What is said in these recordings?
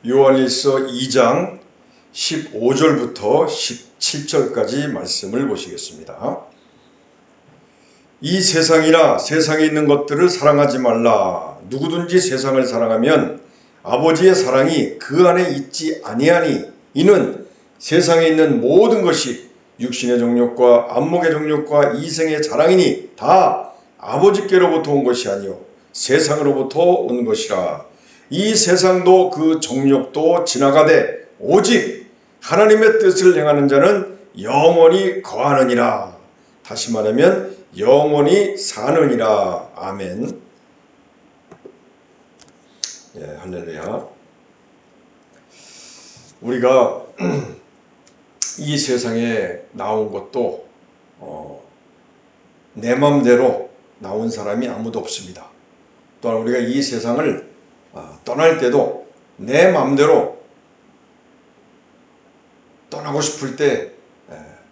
요한일서 2장 15절부터 17절까지 말씀을 보시겠습니다. 이 세상이나 세상에 있는 것들을 사랑하지 말라. 누구든지 세상을 사랑하면 아버지의 사랑이 그 안에 있지 아니하니 이는 세상에 있는 모든 것이 육신의 정욕과 안목의 정욕과 이생의 자랑이니 다 아버지께로부터 온 것이 아니요 세상으로부터 온 것이라. 이 세상도 그 정욕도 지나가되 오직 하나님의 뜻을 행하는 자는 영원히 거하느니라. 다시 말하면 영원히 사느니라. 아멘. 예, 할렐루야. 우리가 이 세상에 나온 것도 내 맘대로 나온 사람이 아무도 없습니다. 또한 우리가 이 세상을 떠날 때도 내 맘대로 떠나고 싶을 때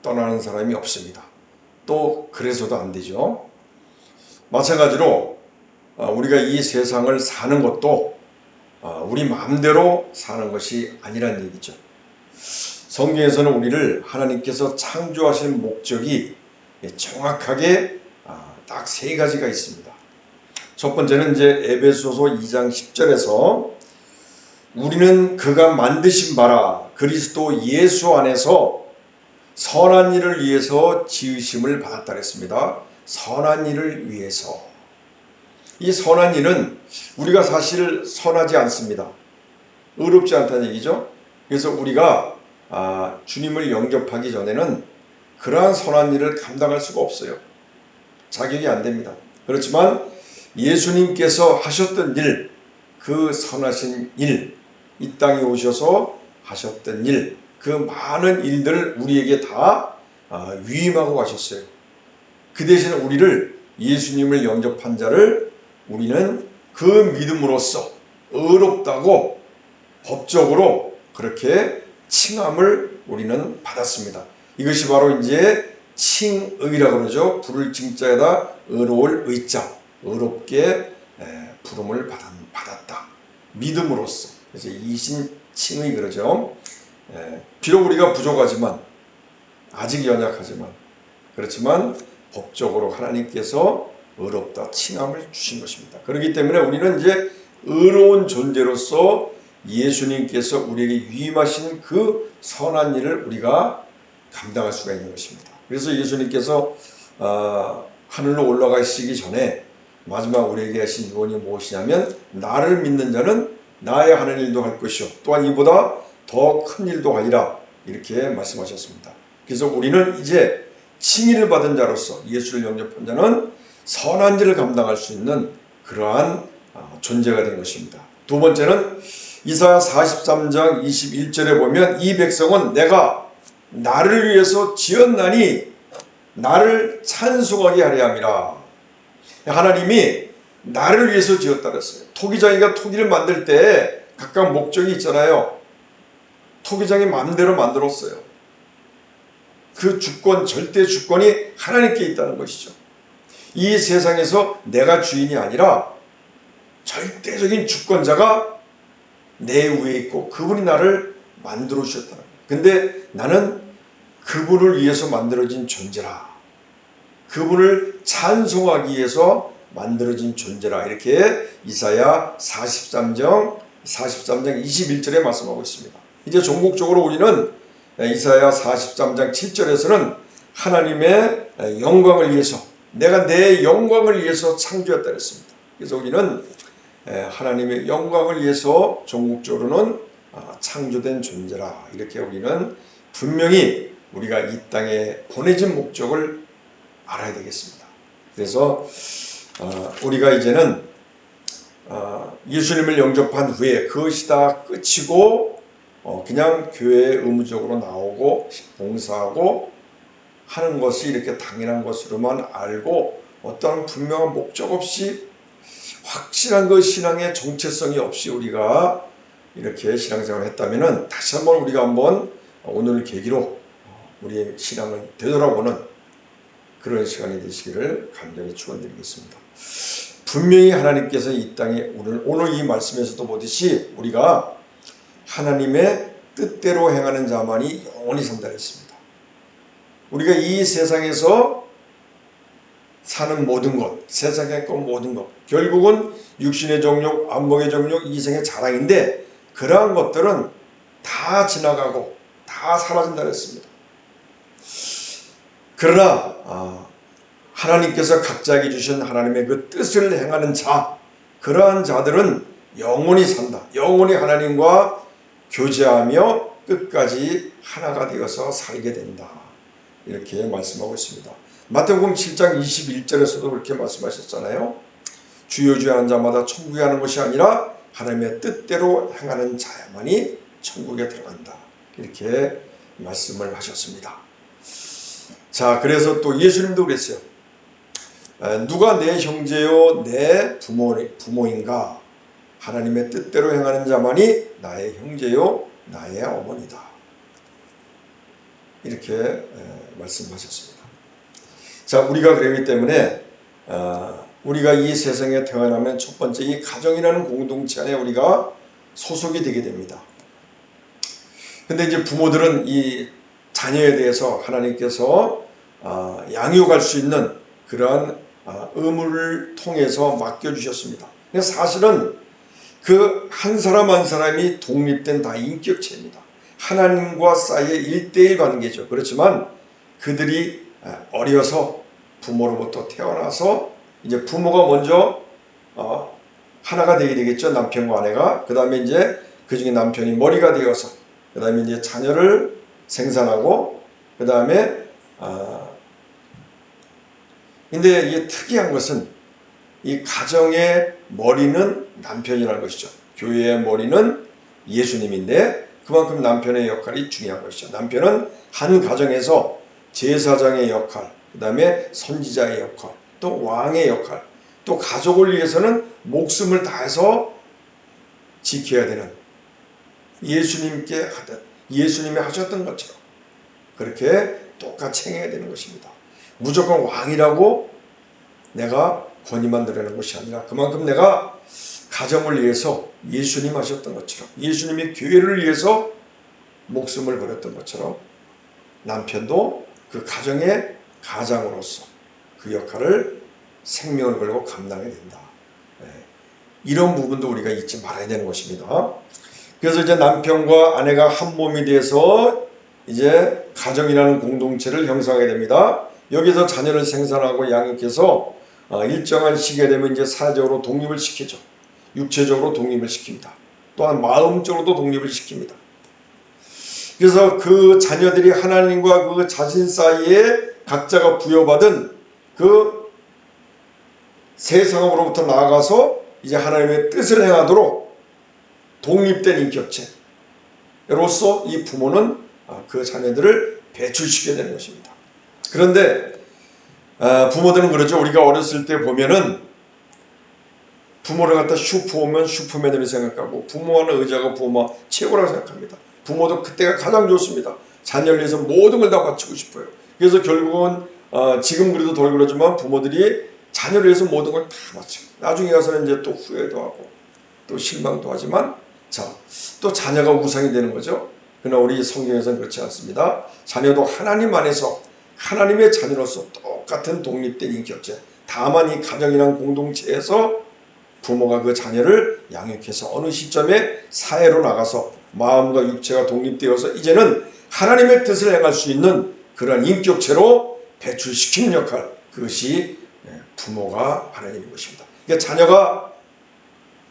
떠나는 사람이 없습니다. 또 그래서도 안 되죠. 마찬가지로 우리가 이 세상을 사는 것도 우리 마음대로 사는 것이 아니란 얘기죠. 성경에서는 우리를 하나님께서 창조하신 목적이 정확하게 딱 세 가지가 있습니다. 첫 번째는 이제 에베소서 2장 10절에서 우리는 그가 만드신 바라 그리스도 예수 안에서 선한 일을 위해서 지으심을 받았다 그랬습니다. 선한 일을 위해서. 이 선한 일은 우리가 사실 선하지 않습니다. 의롭지 않다는 얘기죠. 그래서 우리가 주님을 영접하기 전에는 그러한 선한 일을 감당할 수가 없어요. 자격이 안 됩니다. 그렇지만 예수님께서 하셨던 일, 그 선하신 일, 이 땅에 오셔서 하셨던 일, 그 많은 일들을 우리에게 다 위임하고 가셨어요. 그 대신에 우리를 예수님을 영접한 자를 우리는 그 믿음으로써 의롭다고 법적으로 그렇게 칭함을 우리는 받았습니다. 이것이 바로 이제 칭의라고 그러죠. 부를 칭자에다 의로울 의자, 의롭게 부름을 받았다. 믿음으로써. 그래서 이신 칭의 그러죠. 비록 우리가 부족하지만 아직 연약하지만 그렇지만 법적으로 하나님께서 의롭다 칭함을 주신 것입니다. 그렇기 때문에 우리는 이제 의로운 존재로서 예수님께서 우리에게 위임하신 그 선한 일을 우리가 감당할 수가 있는 것입니다. 그래서 예수님께서 하늘로 올라가시기 전에 마지막 우리에게 하신 유언이 무엇이냐면 나를 믿는 자는 나의 하는 일도 할 것이요 또한 이보다 더 큰 일도 하리라 이렇게 말씀하셨습니다. 그래서 우리는 이제 칭의를 받은 자로서 예수를 영접한 자는 선한 일을 감당할 수 있는 그러한 존재가 된 것입니다. 두 번째는 이사야 43장 21절에 보면 이 백성은 내가 나를 위해서 지었나니 나를 찬송하게 하려 함이라. 하나님이 나를 위해서 지었다 그랬어요. 토기장이가 토기를 만들 때 각각 목적이 있잖아요. 토기장이 마음대로 만들었어요. 그 주권, 절대 주권이 하나님께 있다는 것이죠. 이 세상에서 내가 주인이 아니라 절대적인 주권자가 내 위에 있고 그분이 나를 만들어 주셨다는 거예요. 근데 나는 그분을 위해서 만들어진 존재라. 그분을 찬송하기 위해서 만들어진 존재라. 이렇게 이사야 43장 21절에 말씀하고 있습니다. 이제 종국적으로 우리는 이사야 43장 7절에서는 하나님의 영광을 위해서 내가 내 영광을 위해서 창조했다 그랬습니다. 그래서 우리는 하나님의 영광을 위해서 종국적으로는 창조된 존재라. 이렇게 우리는 분명히 우리가 이 땅에 보내진 목적을 알아야 되겠습니다. 그래서 우리가 이제는 예수님을 영접한 후에 그것이 다 끝이고 그냥 교회에 의무적으로 나오고 봉사하고 하는 것이 이렇게 당연한 것으로만 알고 어떠한 분명한 목적 없이 확실한 그 신앙의 정체성이 없이 우리가 이렇게 신앙생활을 했다면 다시 한번 우리가 한번 오늘 계기로 우리의 신앙을 되돌아보는 그런 시간이 되시기를 간절히 축원드리겠습니다. 분명히 하나님께서 이 땅에 오늘 이 말씀에서도 보듯이 우리가 하나님의 뜻대로 행하는 자만이 영원히 산다 했습니다. 우리가 이 세상에서 사는 모든 것, 세상의 것 모든 것, 결국은 육신의 정욕, 안목의 정욕, 이생의 자랑인데 그러한 것들은 다 지나가고 다 사라진다 했습니다. 그러나 하나님께서 각자에게 주신 하나님의 그 뜻을 행하는 자, 그러한 자들은 영원히 산다. 영원히 하나님과 교제하며 끝까지 하나가 되어서 살게 된다. 이렇게 말씀하고 있습니다. 마태복음 7장 21절에서도 그렇게 말씀하셨잖아요. 주여 주여 하는 자마다 천국에 가는 것이 아니라 하나님의 뜻대로 행하는 자야만이 천국에 들어간다. 이렇게 말씀을 하셨습니다. 자, 그래서 또 예수님도 그랬어요. 누가 내 형제요 내 부모인가? 하나님의 뜻대로 행하는 자만이 나의 형제요 나의 어머니다. 이렇게 말씀하셨습니다. 자, 우리가 그러기 때문에 우리가 이 세상에 태어나면 첫 번째 이 가정이라는 공동체 안에 우리가 소속이 되게 됩니다. 근데 이제 부모들은 이 자녀에 대해서 하나님께서 양육할 수 있는 그러한 의무를 통해서 맡겨주셨습니다. 사실은 그 한 사람 한 사람이 독립된 다 인격체입니다. 하나님과 사이의 1:1 관계죠. 그렇지만 그들이 어려서 부모로부터 태어나서 이제 부모가 먼저 하나가 되게 되겠죠. 남편과 아내가. 그 다음에 이제 그 중에 남편이 머리가 되어서 그 다음에 이제 자녀를 생산하고 그 다음에 근데 이게 특이한 것은 이 가정의 머리는 남편이라는 것이죠. 교회의 머리는 예수님인데 그만큼 남편의 역할이 중요한 것이죠. 남편은 한 가정에서 제사장의 역할, 그 다음에 선지자의 역할, 또 왕의 역할, 또 가족을 위해서는 목숨을 다해서 지켜야 되는 예수님께 하듯 예수님이 하셨던 것처럼 그렇게 똑같이 행해야 되는 것입니다. 무조건 왕이라고 내가 권위만 드리는 것이 아니라 그만큼 내가 가정을 위해서 예수님 하셨던 것처럼 예수님이 교회를 위해서 목숨을 버렸던 것처럼 남편도 그 가정의 가장으로서 그 역할을 생명을 걸고 감당해야 된다. 이런 부분도 우리가 잊지 말아야 되는 것입니다. 그래서 이제 남편과 아내가 한 몸이 돼서 이제 가정이라는 공동체를 형성하게 됩니다. 여기서 자녀를 생산하고 양육해서 일정한 시기에 되면 이제 사회적으로 독립을 시키죠. 육체적으로 독립을 시킵니다. 또한 마음적으로도 독립을 시킵니다. 그래서 그 자녀들이 하나님과 그 자신 사이에 각자가 부여받은 그 세상으로부터 나아가서 이제 하나님의 뜻을 행하도록 독립된 인격체로서 이 부모는 그 자녀들을 배출시켜야 되는 것입니다. 그런데 부모들은 그러죠. 우리가 어렸을 때 보면은 부모를 갖다 슈퍼우먼 슈퍼맨으로 생각하고 부모와는 의자가 부모가 최고라고 생각합니다. 부모도 그때가 가장 좋습니다. 자녀를 위해서 모든 걸 다 바치고 싶어요. 그래서 결국은 지금 그래도 덜 그러지만 부모들이 자녀를 위해서 모든 걸 다 바치고 나중에 가서는 이제 또 후회도 하고 또 실망도 하지만 또 자녀가 우상이 되는 거죠. 그러나 우리 성경에서는 그렇지 않습니다. 자녀도 하나님 안에서 하나님의 자녀로서 똑같은 독립된 인격체. 다만 이 가정이란 공동체에서 부모가 그 자녀를 양육해서 어느 시점에 사회로 나가서 마음과 육체가 독립되어서 이제는 하나님의 뜻을 행할 수 있는 그런 인격체로 배출시키는 역할, 그것이 부모가 하나님인 것입니다. 그러니까 자녀가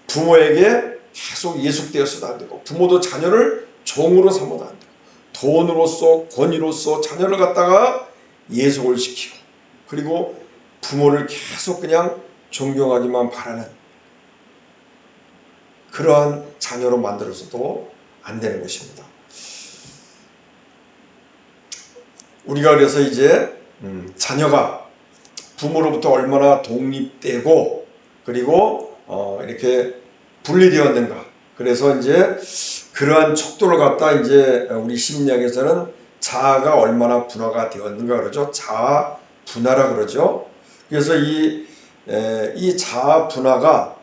부모에게 계속 예속되어서도 안 되고 부모도 자녀를 종으로 삼아도 안 되고 돈으로서 권위로서 자녀를 갖다가 예속을 시키고 그리고 부모를 계속 그냥 존경하기만 바라는 그러한 자녀로 만들어서도 안 되는 것입니다. 우리가 그래서 이제 자녀가 부모로부터 얼마나 독립되고 그리고 이렇게 분리되었는가. 그래서 이제 그러한 척도를 갖다 이제 우리 심리학에서는 자아가 얼마나 분화가 되었는가 그러죠. 자아 분화라 그러죠. 그래서 이 자아 분화가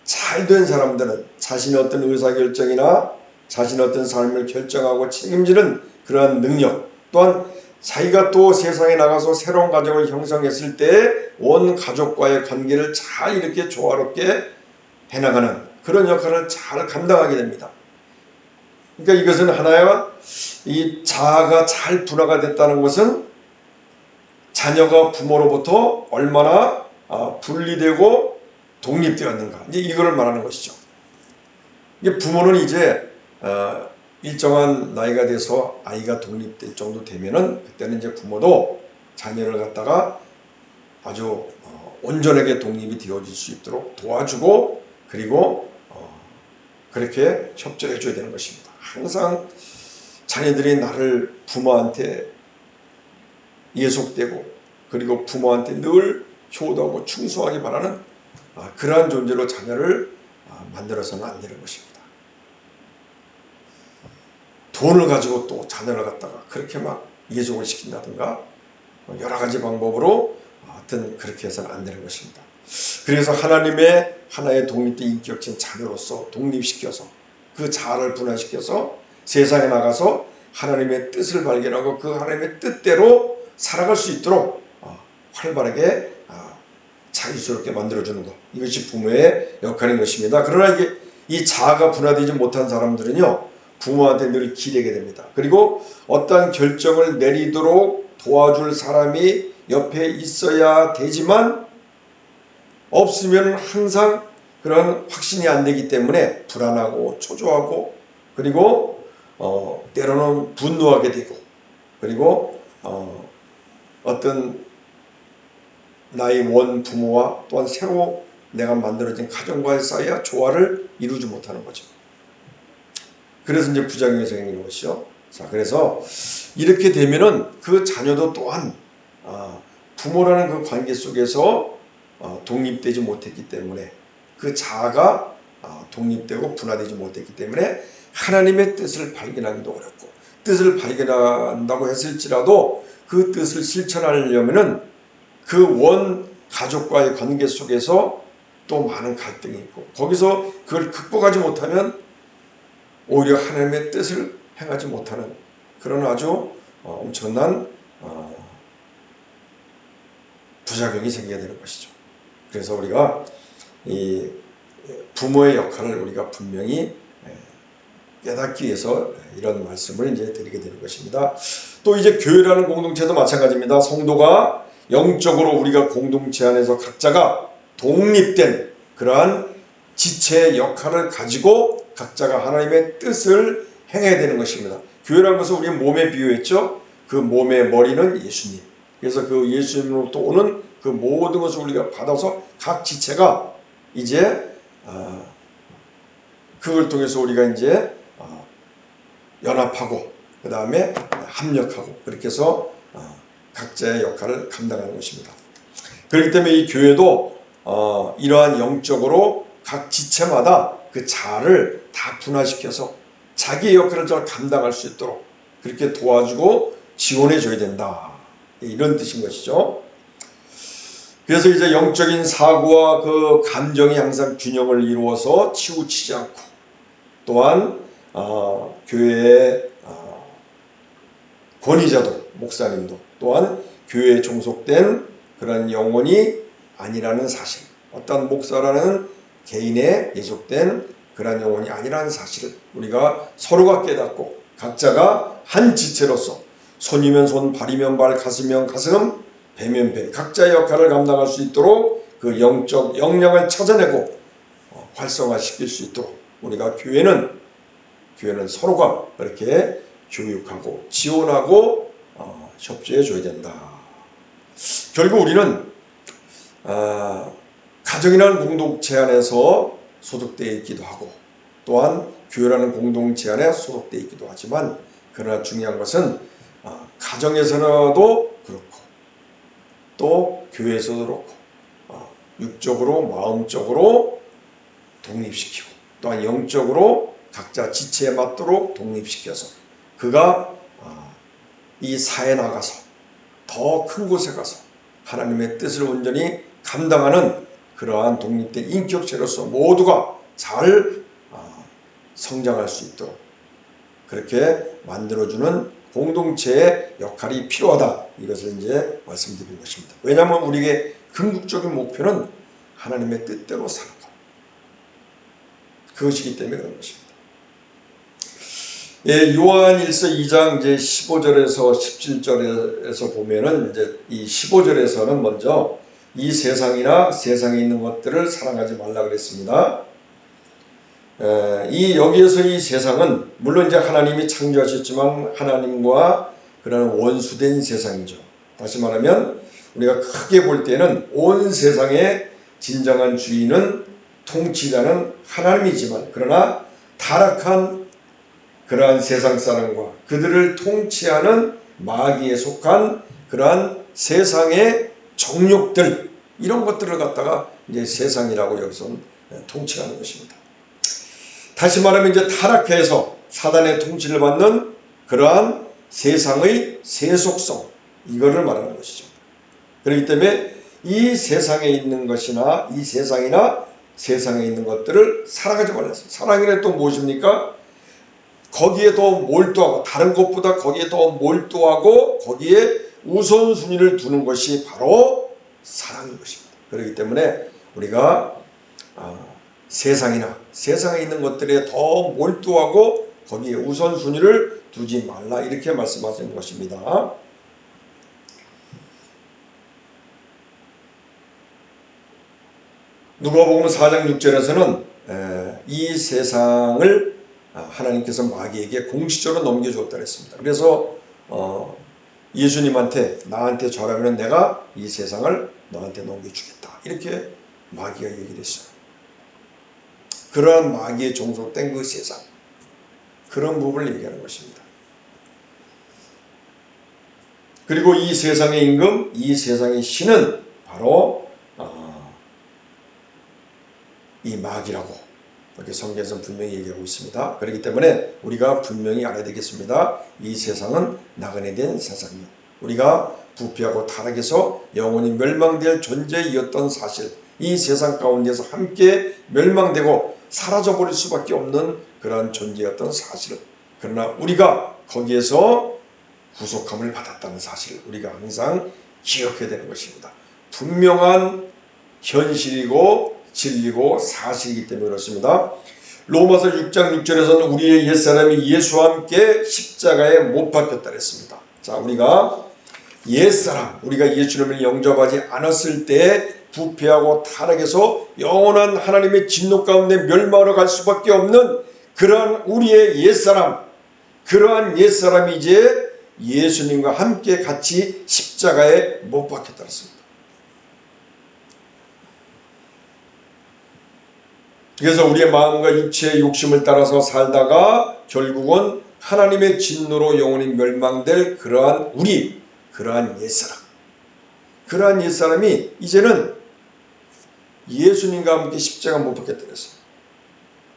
잘 된 사람들은 자신의 어떤 의사결정이나 자신의 어떤 삶을 결정하고 책임지는 그러한 능력, 또한 자기가 또 세상에 나가서 새로운 가정을 형성했을 때 온 가족과의 관계를 잘 이렇게 조화롭게 해나가는 그런 역할을 잘 감당하게 됩니다. 그러니까 이것은 하나의 이 자아가 잘 분화가 됐다는 것은 자녀가 부모로부터 얼마나 분리되고 독립되었는가, 이제 이걸 말하는 것이죠. 이게 부모는 이제 일정한 나이가 돼서 아이가 독립될 정도 되면은 그때는 이제 부모도 자녀를 갖다가 아주 온전하게 독립이 되어질 수 있도록 도와주고, 그리고 그렇게 협조해 줘야 되는 것입니다. 항상 자녀들이 나를 부모한테 예속되고, 그리고 부모한테 늘 효도하고 충성하기 바라는 그러한 존재로 자녀를 만들어서는 안 되는 것입니다. 돈을 가지고 또 자녀를 갖다가 그렇게 막 예속을 시킨다든가 여러 가지 방법으로 하여튼 그렇게 해서는 안 되는 것입니다. 그래서 하나님의 하나의 독립된 인격적인 자녀로서 독립시켜서 그 자아를 분화시켜서 세상에 나가서 하나님의 뜻을 발견하고 그 하나님의 뜻대로 살아갈 수 있도록 활발하게 자유스럽게 만들어주는 것, 이것이 부모의 역할인 것입니다. 그러나 이게 이 자아가 분화되지 못한 사람들은요, 부모한테 늘 기대게 됩니다. 그리고 어떠한 결정을 내리도록 도와줄 사람이 옆에 있어야 되지만 없으면 항상 그런 확신이 안 되기 때문에 불안하고 초조하고, 그리고 때로는 분노하게 되고, 그리고 어떤 나의 원 부모와 또한 새로 내가 만들어진 가정과의 사이와 조화를 이루지 못하는 거죠. 그래서 이제 부작용이 생기는 것이죠. 자, 그래서 이렇게 되면은 그 자녀도 또한 부모라는 그 관계 속에서 독립되지 못했기 때문에, 그 자아가 독립되고 분화되지 못했기 때문에 하나님의 뜻을 발견하기도 어렵고, 뜻을 발견한다고 했을지라도 그 뜻을 실천하려면은 그 원 가족과의 관계 속에서 또 많은 갈등이 있고, 거기서 그걸 극복하지 못하면 오히려 하나님의 뜻을 행하지 못하는 그런 아주 엄청난 부작용이 생기게 되는 것이죠. 그래서 우리가 이 부모의 역할을 우리가 분명히 깨닫기 위해서 이런 말씀을 이제 드리게 되는 것입니다. 또 이제 교회라는 공동체도 마찬가지입니다. 성도가 영적으로 우리가 공동체 안에서 각자가 독립된 그러한 지체의 역할을 가지고 각자가 하나님의 뜻을 행해야 되는 것입니다. 교회라는 것은 우리 몸에 비유했죠. 그 몸의 머리는 예수님. 그래서 그 예수님으로부터 오는 그 모든 것을 우리가 받아서 각 지체가 이제 그걸 통해서 우리가 이제 연합하고 그 다음에 합력하고 그렇게 해서 각자의 역할을 감당하는 것입니다. 그렇기 때문에 이 교회도 이러한 영적으로 각 지체마다 그 자아를 다 분화시켜서 자기의 역할을 잘 감당할 수 있도록 그렇게 도와주고 지원해 줘야 된다, 이런 뜻인 것이죠. 그래서 이제 영적인 사고와 그 감정이 항상 균형을 이루어서 치우치지 않고, 또한 교회의 권위자도, 목사님도 또한 교회에 종속된 그런 영혼이 아니라는 사실, 어떤 목사라는 개인에 예속된 그런 영혼이 아니라는 사실을 우리가 서로가 깨닫고 각자가 한 지체로서 손이면 손, 발이면 발, 가슴이면 가슴, 배면 배, 각자의 역할을 감당할 수 있도록 그 영적 역량을 찾아내고 활성화시킬 수 있도록 우리가 교회는 서로가 그렇게 교육하고 지원하고 협조해 줘야 된다. 결국 우리는 가정이라는 공동체 안에서 소속되어 있기도 하고, 또한 교회라는 공동체 안에 소속되어 있기도 하지만, 그러나 중요한 것은 가정에서도 그렇고 또 교회에서도 그렇고 육적으로 마음적으로 독립시키고, 또한 영적으로 각자 지체에 맞도록 독립시켜서 그가 이 사회에 나가서 더 큰 곳에 가서 하나님의 뜻을 온전히 감당하는 그러한 독립된 인격체로서 모두가 잘 성장할 수 있도록 그렇게 만들어주는 공동체의 역할이 필요하다. 이것을 이제 말씀드린 것입니다. 왜냐하면 우리에게 궁극적인 목표는 하나님의 뜻대로 사는 것. 그것이기 때문에 그런 것입니다. 예, 요한 1서 2장 이제 15절에서 17절에서 보면은 이제 이 15절에서는 먼저 이 세상이나 세상에 있는 것들을 사랑하지 말라 그랬습니다. 여기에서 이 세상은 물론 이제 하나님이 창조하셨지만 하나님과 그런 원수된 세상이죠. 다시 말하면 우리가 크게 볼 때는 온 세상의 진정한 주인은 통치자는 하나님이지만 그러나 타락한 그러한 세상 사람과 그들을 통치하는 마귀에 속한 그러한 세상의 정욕들 이런 것들을 갖다가 이제 세상이라고 여기서 통치하는 것입니다. 다시 말하면 이제 타락해서 사단의 통치를 받는 그러한 세상의 세속성 이거를 말하는 것이죠. 그렇기 때문에 이 세상에 있는 것이나 이 세상이나 세상에 있는 것들을 사랑하지 말았어요. 사랑이란 또 무엇입니까? 거기에 더 몰두하고 다른 것보다 거기에 더 몰두하고 거기에 우선순위를 두는 것이 바로 사랑인 것입니다. 그렇기 때문에 우리가 세상이나 세상에 있는 것들에 더 몰두하고 거기에 우선순위를 두지 말라 이렇게 말씀하시는 것입니다. 누가복음 4장 6절에서는 이 세상을 하나님께서 마귀에게 공식적으로 넘겨주었다 했습니다. 그래서 예수님한테 나한테 절하면 내가 이 세상을 너한테 넘겨주겠다 이렇게 마귀가 얘기를 했어요. 그러한 마귀에 종속된 그 세상 그런 부분을 얘기하는 것입니다. 그리고 이 세상의 임금 이 세상의 신은 바로 이 마귀라고 이렇게 성경에서는 분명히 얘기하고 있습니다. 그렇기 때문에 우리가 분명히 알아야 되겠습니다. 이 세상은 나그네 된 세상이요. 우리가 부패하고 타락해서 영원히 멸망될 존재이었던 사실 이 세상 가운데서 함께 멸망되고 사라져버릴 수밖에 없는 그런 존재였던 사실을 그러나 우리가 거기에서 구속함을 받았다는 사실을 우리가 항상 기억해야 되는 것입니다. 분명한 현실이고 진리고 사실이기 때문에 그렇습니다. 로마서 6장 6절에서는 우리의 옛사람이 예수와 함께 십자가에 못 박혔다 그랬습니다. 자, 우리가 옛사람, 우리가 예수님을 영접하지 않았을 때 부패하고 타락해서 영원한 하나님의 진노 가운데 멸망으로 갈 수밖에 없는 그러한 우리의 옛사람, 그러한 옛사람이 이제 예수님과 함께 같이 십자가에 못 박혔다 그랬습니다. 그래서 우리의 마음과 육체의 욕심을 따라서 살다가 결국은 하나님의 진노로 영원히 멸망될 그러한 그러한 옛사람. 그러한 옛사람이 이제는 예수님과 함께 십자가 못 박혔다 그랬어요.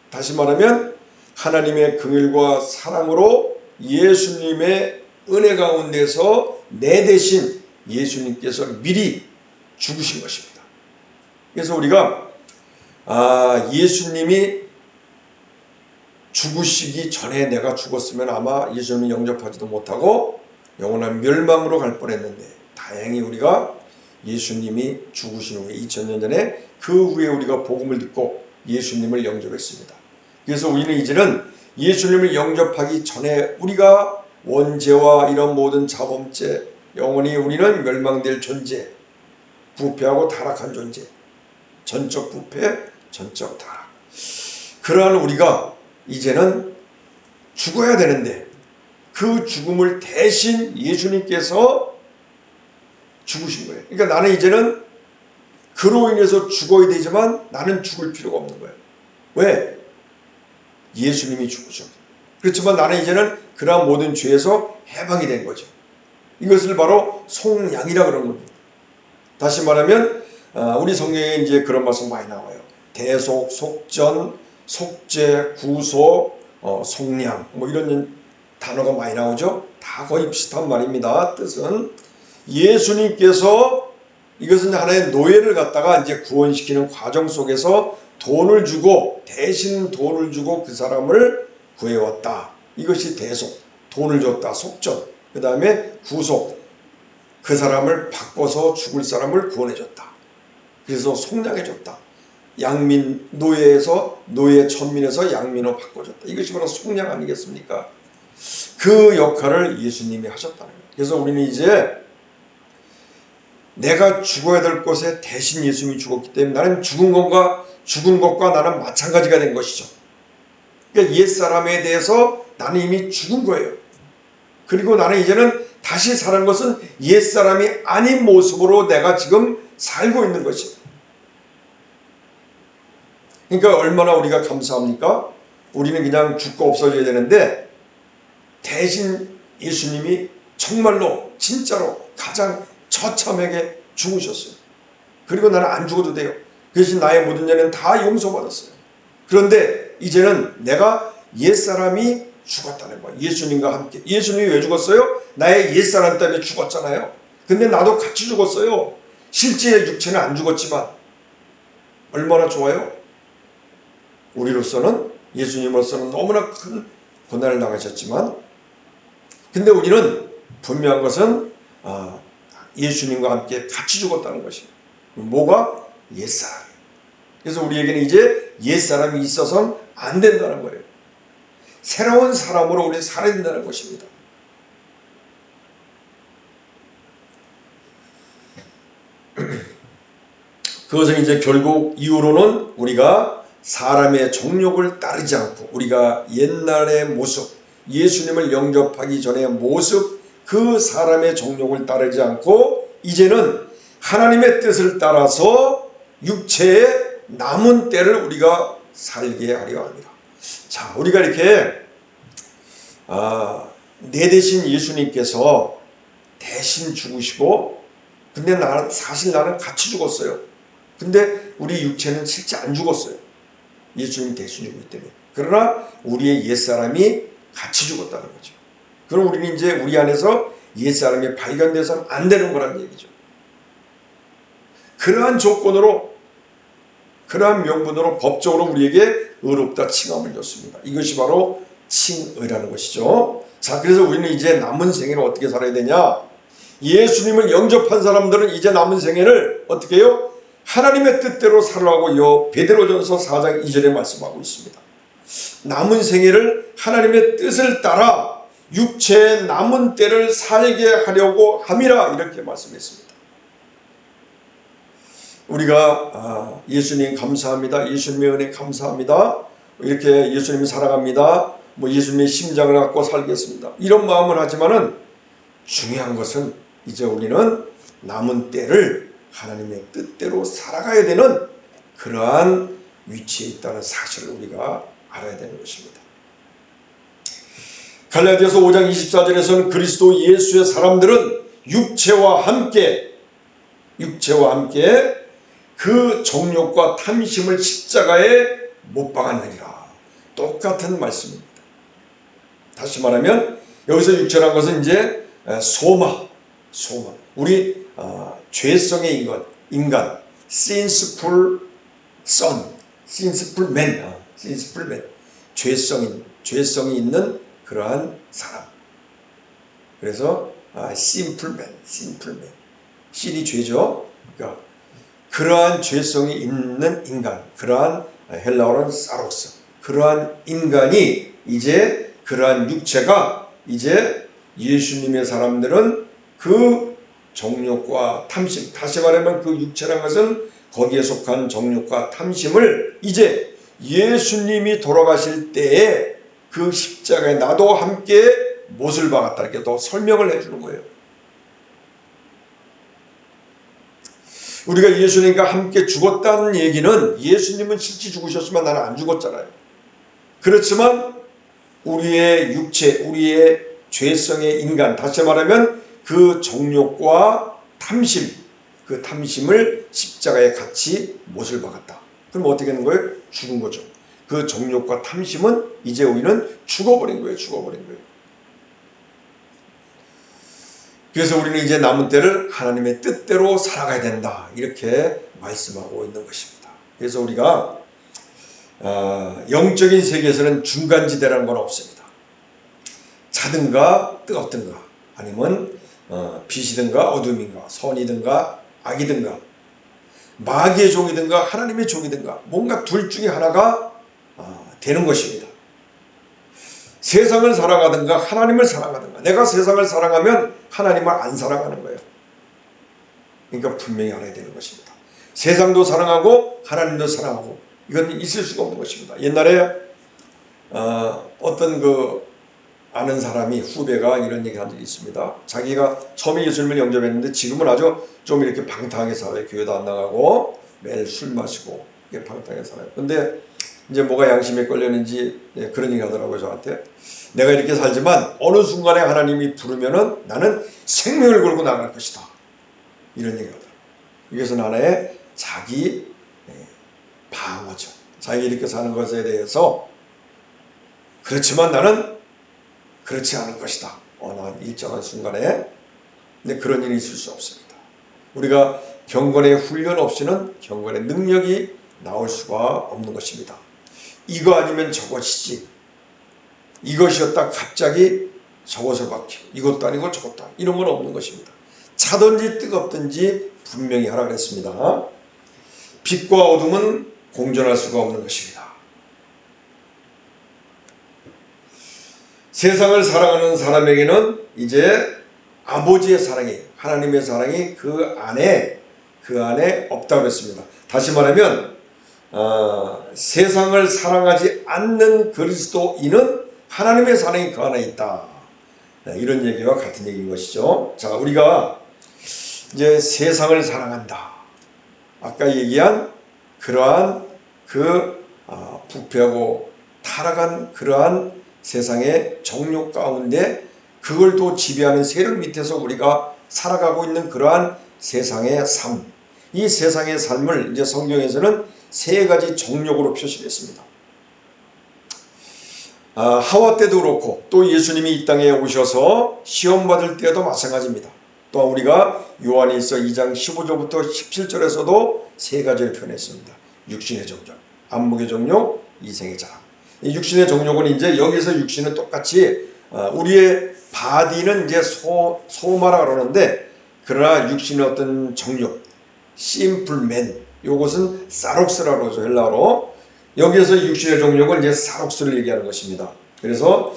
다시 말하면 하나님의 긍휼과 사랑으로 예수님의 은혜 가운데서 내 대신 예수님께서 미리 죽으신 것입니다. 그래서 우리가 예수님이 죽으시기 전에 내가 죽었으면 아마 예수님을 영접하지도 못하고 영원한 멸망으로 갈 뻔했는데 다행히 우리가 예수님이 죽으신 후에 2000년 전에 그 후에 우리가 복음을 듣고 예수님을 영접했습니다. 그래서 우리는 이제는 예수님을 영접하기 전에 우리가 원죄와 이런 모든 자범죄 영원히 우리는 멸망될 존재 부패하고 타락한 존재 전적 부패 전적 타락 그러한 우리가 이제는 죽어야 되는데 그 죽음을 대신 예수님께서 죽으신 거예요. 그러니까 나는 이제는 그로 인해서 죽어야 되지만 나는 죽을 필요가 없는 거예요. 왜? 예수님이 죽으셨고 그렇지만 나는 이제는 그러한 모든 죄에서 해방이 된 거죠. 이것을 바로 속량이라 그러는 겁니다. 다시 말하면 우리 성경에 이제 그런 말씀 많이 나와요. 대속, 속전, 속죄, 구속, 속량 뭐 이런 단어가 많이 나오죠. 다 거의 비슷한 말입니다. 뜻은 예수님께서 이것은 하나의 노예를 갖다가 이제 구원시키는 과정 속에서 돈을 주고 대신 돈을 주고 그 사람을 구해왔다. 이것이 대속, 돈을 줬다, 속전, 그 다음에 구속, 그 사람을 바꿔서 죽을 사람을 구원해줬다. 그래서 속량해줬다. 양민, 노예에서, 노예 천민에서 양민으로 바꿔줬다. 이것이 바로 속량 아니겠습니까? 그 역할을 예수님이 하셨다는 거예요. 그래서 우리는 이제 내가 죽어야 될 곳에 대신 예수님이 죽었기 때문에 나는 죽은 것과 나는 마찬가지가 된 것이죠. 그러니까 옛사람에 대해서 나는 이미 죽은 거예요. 그리고 나는 이제는 다시 사는 것은 옛사람이 아닌 모습으로 내가 지금 살고 있는 것입니다. 그러니까 얼마나 우리가 감사합니까? 우리는 그냥 죽고 없어져야 되는데 대신 예수님이 정말로 진짜로 가장 처참하게 죽으셨어요. 그리고 나는 안 죽어도 돼요. 그 대신 나의 모든 죄는 다 용서받았어요. 그런데 이제는 내가 옛사람이 죽었다는 거예요. 예수님과 함께. 예수님이 왜 죽었어요? 나의 옛사람 때문에 죽었잖아요. 근데 나도 같이 죽었어요. 실제 육체는 안 죽었지만 얼마나 좋아요? 우리로서는, 예수님으로서는 너무나 큰 고난을 당하셨지만, 근데 우리는 분명한 것은 예수님과 함께 같이 죽었다는 것입니다. 뭐가? 옛사람. 그래서 우리에게는 이제 옛사람이 있어서는 안 된다는 거예요. 새로운 사람으로 우리 살아야 된다는 것입니다. 그것은 이제 결국 이후로는 우리가 사람의 정욕을 따르지 않고 우리가 옛날의 모습, 예수님을 영접하기 전의 모습, 그 사람의 정욕을 따르지 않고 이제는 하나님의 뜻을 따라서 육체의 남은 때를 우리가 살게 하려 합니다. 자, 우리가 이렇게 내 대신 예수님께서 대신 죽으시고, 근데 사실 나는 같이 죽었어요. 근데 우리 육체는 실제 안 죽었어요. 예수님 대신 죽기 때문에. 그러나 우리의 옛사람이 같이 죽었다는 거죠. 그럼 우리는 이제 우리 안에서 옛사람이 발견돼서는 안 되는 거란 얘기죠. 그러한 조건으로, 그러한 명분으로 법적으로 우리에게 의롭다 칭함을 줬습니다. 이것이 바로 칭의라는 것이죠. 자, 그래서 우리는 이제 남은 생애를 어떻게 살아야 되냐? 예수님을 영접한 사람들은 이제 남은 생애를 어떻게 해요? 하나님의 뜻대로 살아가고 베드로전서 4장 2절에 말씀하고 있습니다. 남은 생애를 하나님의 뜻을 따라 육체의 남은 때를 살게 하려고 함이라, 이렇게 말씀했습니다. 우리가 예수님 감사합니다, 예수님의 은혜 감사합니다, 이렇게 예수님이 살아갑니다, 예수님의 심장을 갖고 살겠습니다, 이런 마음을 하지만은 중요한 것은 이제 우리는 남은 때를 하나님의 뜻대로 살아가야 되는 그러한 위치에 있다는 사실을 우리가 알아야 되는 것입니다. 갈라디아서 5장 24절에서는 그리스도 예수의 사람들은 육체와 함께 그 정욕과 탐심을 십자가에 못 박았느니라. 똑같은 말씀입니다. 다시 말하면 여기서 육체란 것은 이제 소마, 우리 죄성의 인간, sinful man, 죄성이 있는 그러한 사람. 그래서 sinful man, sin이 죄죠. 그러니까 그러한 죄성이 있는 인간, 그러한 헬라어로는 사로스, 그러한 인간이 이제 그러한 육체가 이제 예수님의 사람들은 그 정욕과 탐심, 다시 말하면 그 육체란 것은 거기에 속한 정욕과 탐심을 이제 예수님이 돌아가실 때에 그 십자가에 나도 함께 못을 박았다, 이렇게 또 설명을 해주는 거예요. 우리가 예수님과 함께 죽었다는 얘기는 예수님은 실제 죽으셨지만 나는 안 죽었잖아요. 그렇지만 우리의 육체, 우리의 죄성의 인간, 다시 말하면 그 정욕과 탐심, 그 탐심을 십자가에 같이 못을 박았다. 그럼 어떻게 되는 거예요? 죽은 거죠. 그 정욕과 탐심은 이제 우리는 죽어버린 거예요. 그래서 우리는 이제 남은 때를 하나님의 뜻대로 살아가야 된다, 이렇게 말씀하고 있는 것입니다. 그래서 우리가 영적인 세계에서는 중간지대라는 건 없습니다. 차든가 뜨겁든가, 아니면 빛이든가 어둠인가, 선이든가 악이든가, 마귀의 종이든가 하나님의 종이든가, 뭔가 둘 중에 하나가 되는 것입니다. 세상을 사랑하든가 하나님을 사랑하든가. 내가 세상을 사랑하면 하나님을 안 사랑하는 거예요. 그러니까 분명히 알아야 되는 것입니다. 세상도 사랑하고 하나님도 사랑하고, 이건 있을 수가 없는 것입니다. 옛날에 어떤 아는 사람이, 후배가 이런 얘기 한 적이 있습니다. 자기가 처음에 예수님을 영접했는데 지금은 아주 좀 이렇게 방탕하게 살아요. 교회도 안 나가고 매일 술 마시고 이게 방탕하게 살아요. 근데 이제 뭐가 양심에 걸렸는지 그런 얘기 하더라고요, 저한테. 내가 이렇게 살지만 어느 순간에 하나님이 부르면은 나는 생명을 걸고 나갈 것이다, 이런 얘기 하더라고요. 이것은 하나의 자기 방어죠. 자기 이렇게 사는 것에 대해서, 그렇지만 나는 그렇지 않을 것이다, 어느 일정한 순간에. 근데 그런 일이 있을 수 없습니다. 우리가 경건의 훈련 없이는 경건의 능력이 나올 수가 없는 것입니다. 이거 아니면 저것이지, 이것이었다 갑자기 저것을 바뀌고, 이것도 아니고 저것도 아니고, 이런 건 없는 것입니다. 차든지 뜨겁든지 분명히 하라 그랬습니다. 빛과 어둠은 공존할 수가 없는 것입니다. 세상을 사랑하는 사람에게는 이제 아버지의 사랑이, 하나님의 사랑이 그 안에 없다고 했습니다. 다시 말하면 세상을 사랑하지 않는 그리스도인은 하나님의 사랑이 그 안에 있다, 이런 얘기와 같은 얘기인 것이죠. 자, 우리가 이제 세상을 사랑한다, 아까 얘기한 그러한 부패하고 타락한 그러한 세상의 정욕 가운데, 그걸 또 지배하는 세력 밑에서 우리가 살아가고 있는 그러한 세상의 삶, 이 세상의 삶을 이제 성경에서는 세 가지 정욕으로 표시했습니다. 하와 때도 그렇고, 또 예수님이 이 땅에 오셔서 시험받을 때도 마찬가지입니다. 또한 우리가 요한일서 2장 15절부터 17절에서도 세 가지를 표현했습니다. 육신의 정욕, 안목의 정욕, 이생의 자랑. 이 육신의 정욕은 이제 여기서 육신은 똑같이 우리의 바디는 이제 소마라 그러는데, 그러나 육신의 어떤 정욕, 심플맨, 요것은 사록스라고 그러죠, 헬라어로. 여기에서 육신의 정욕은 이제 사록스를 얘기하는 것입니다. 그래서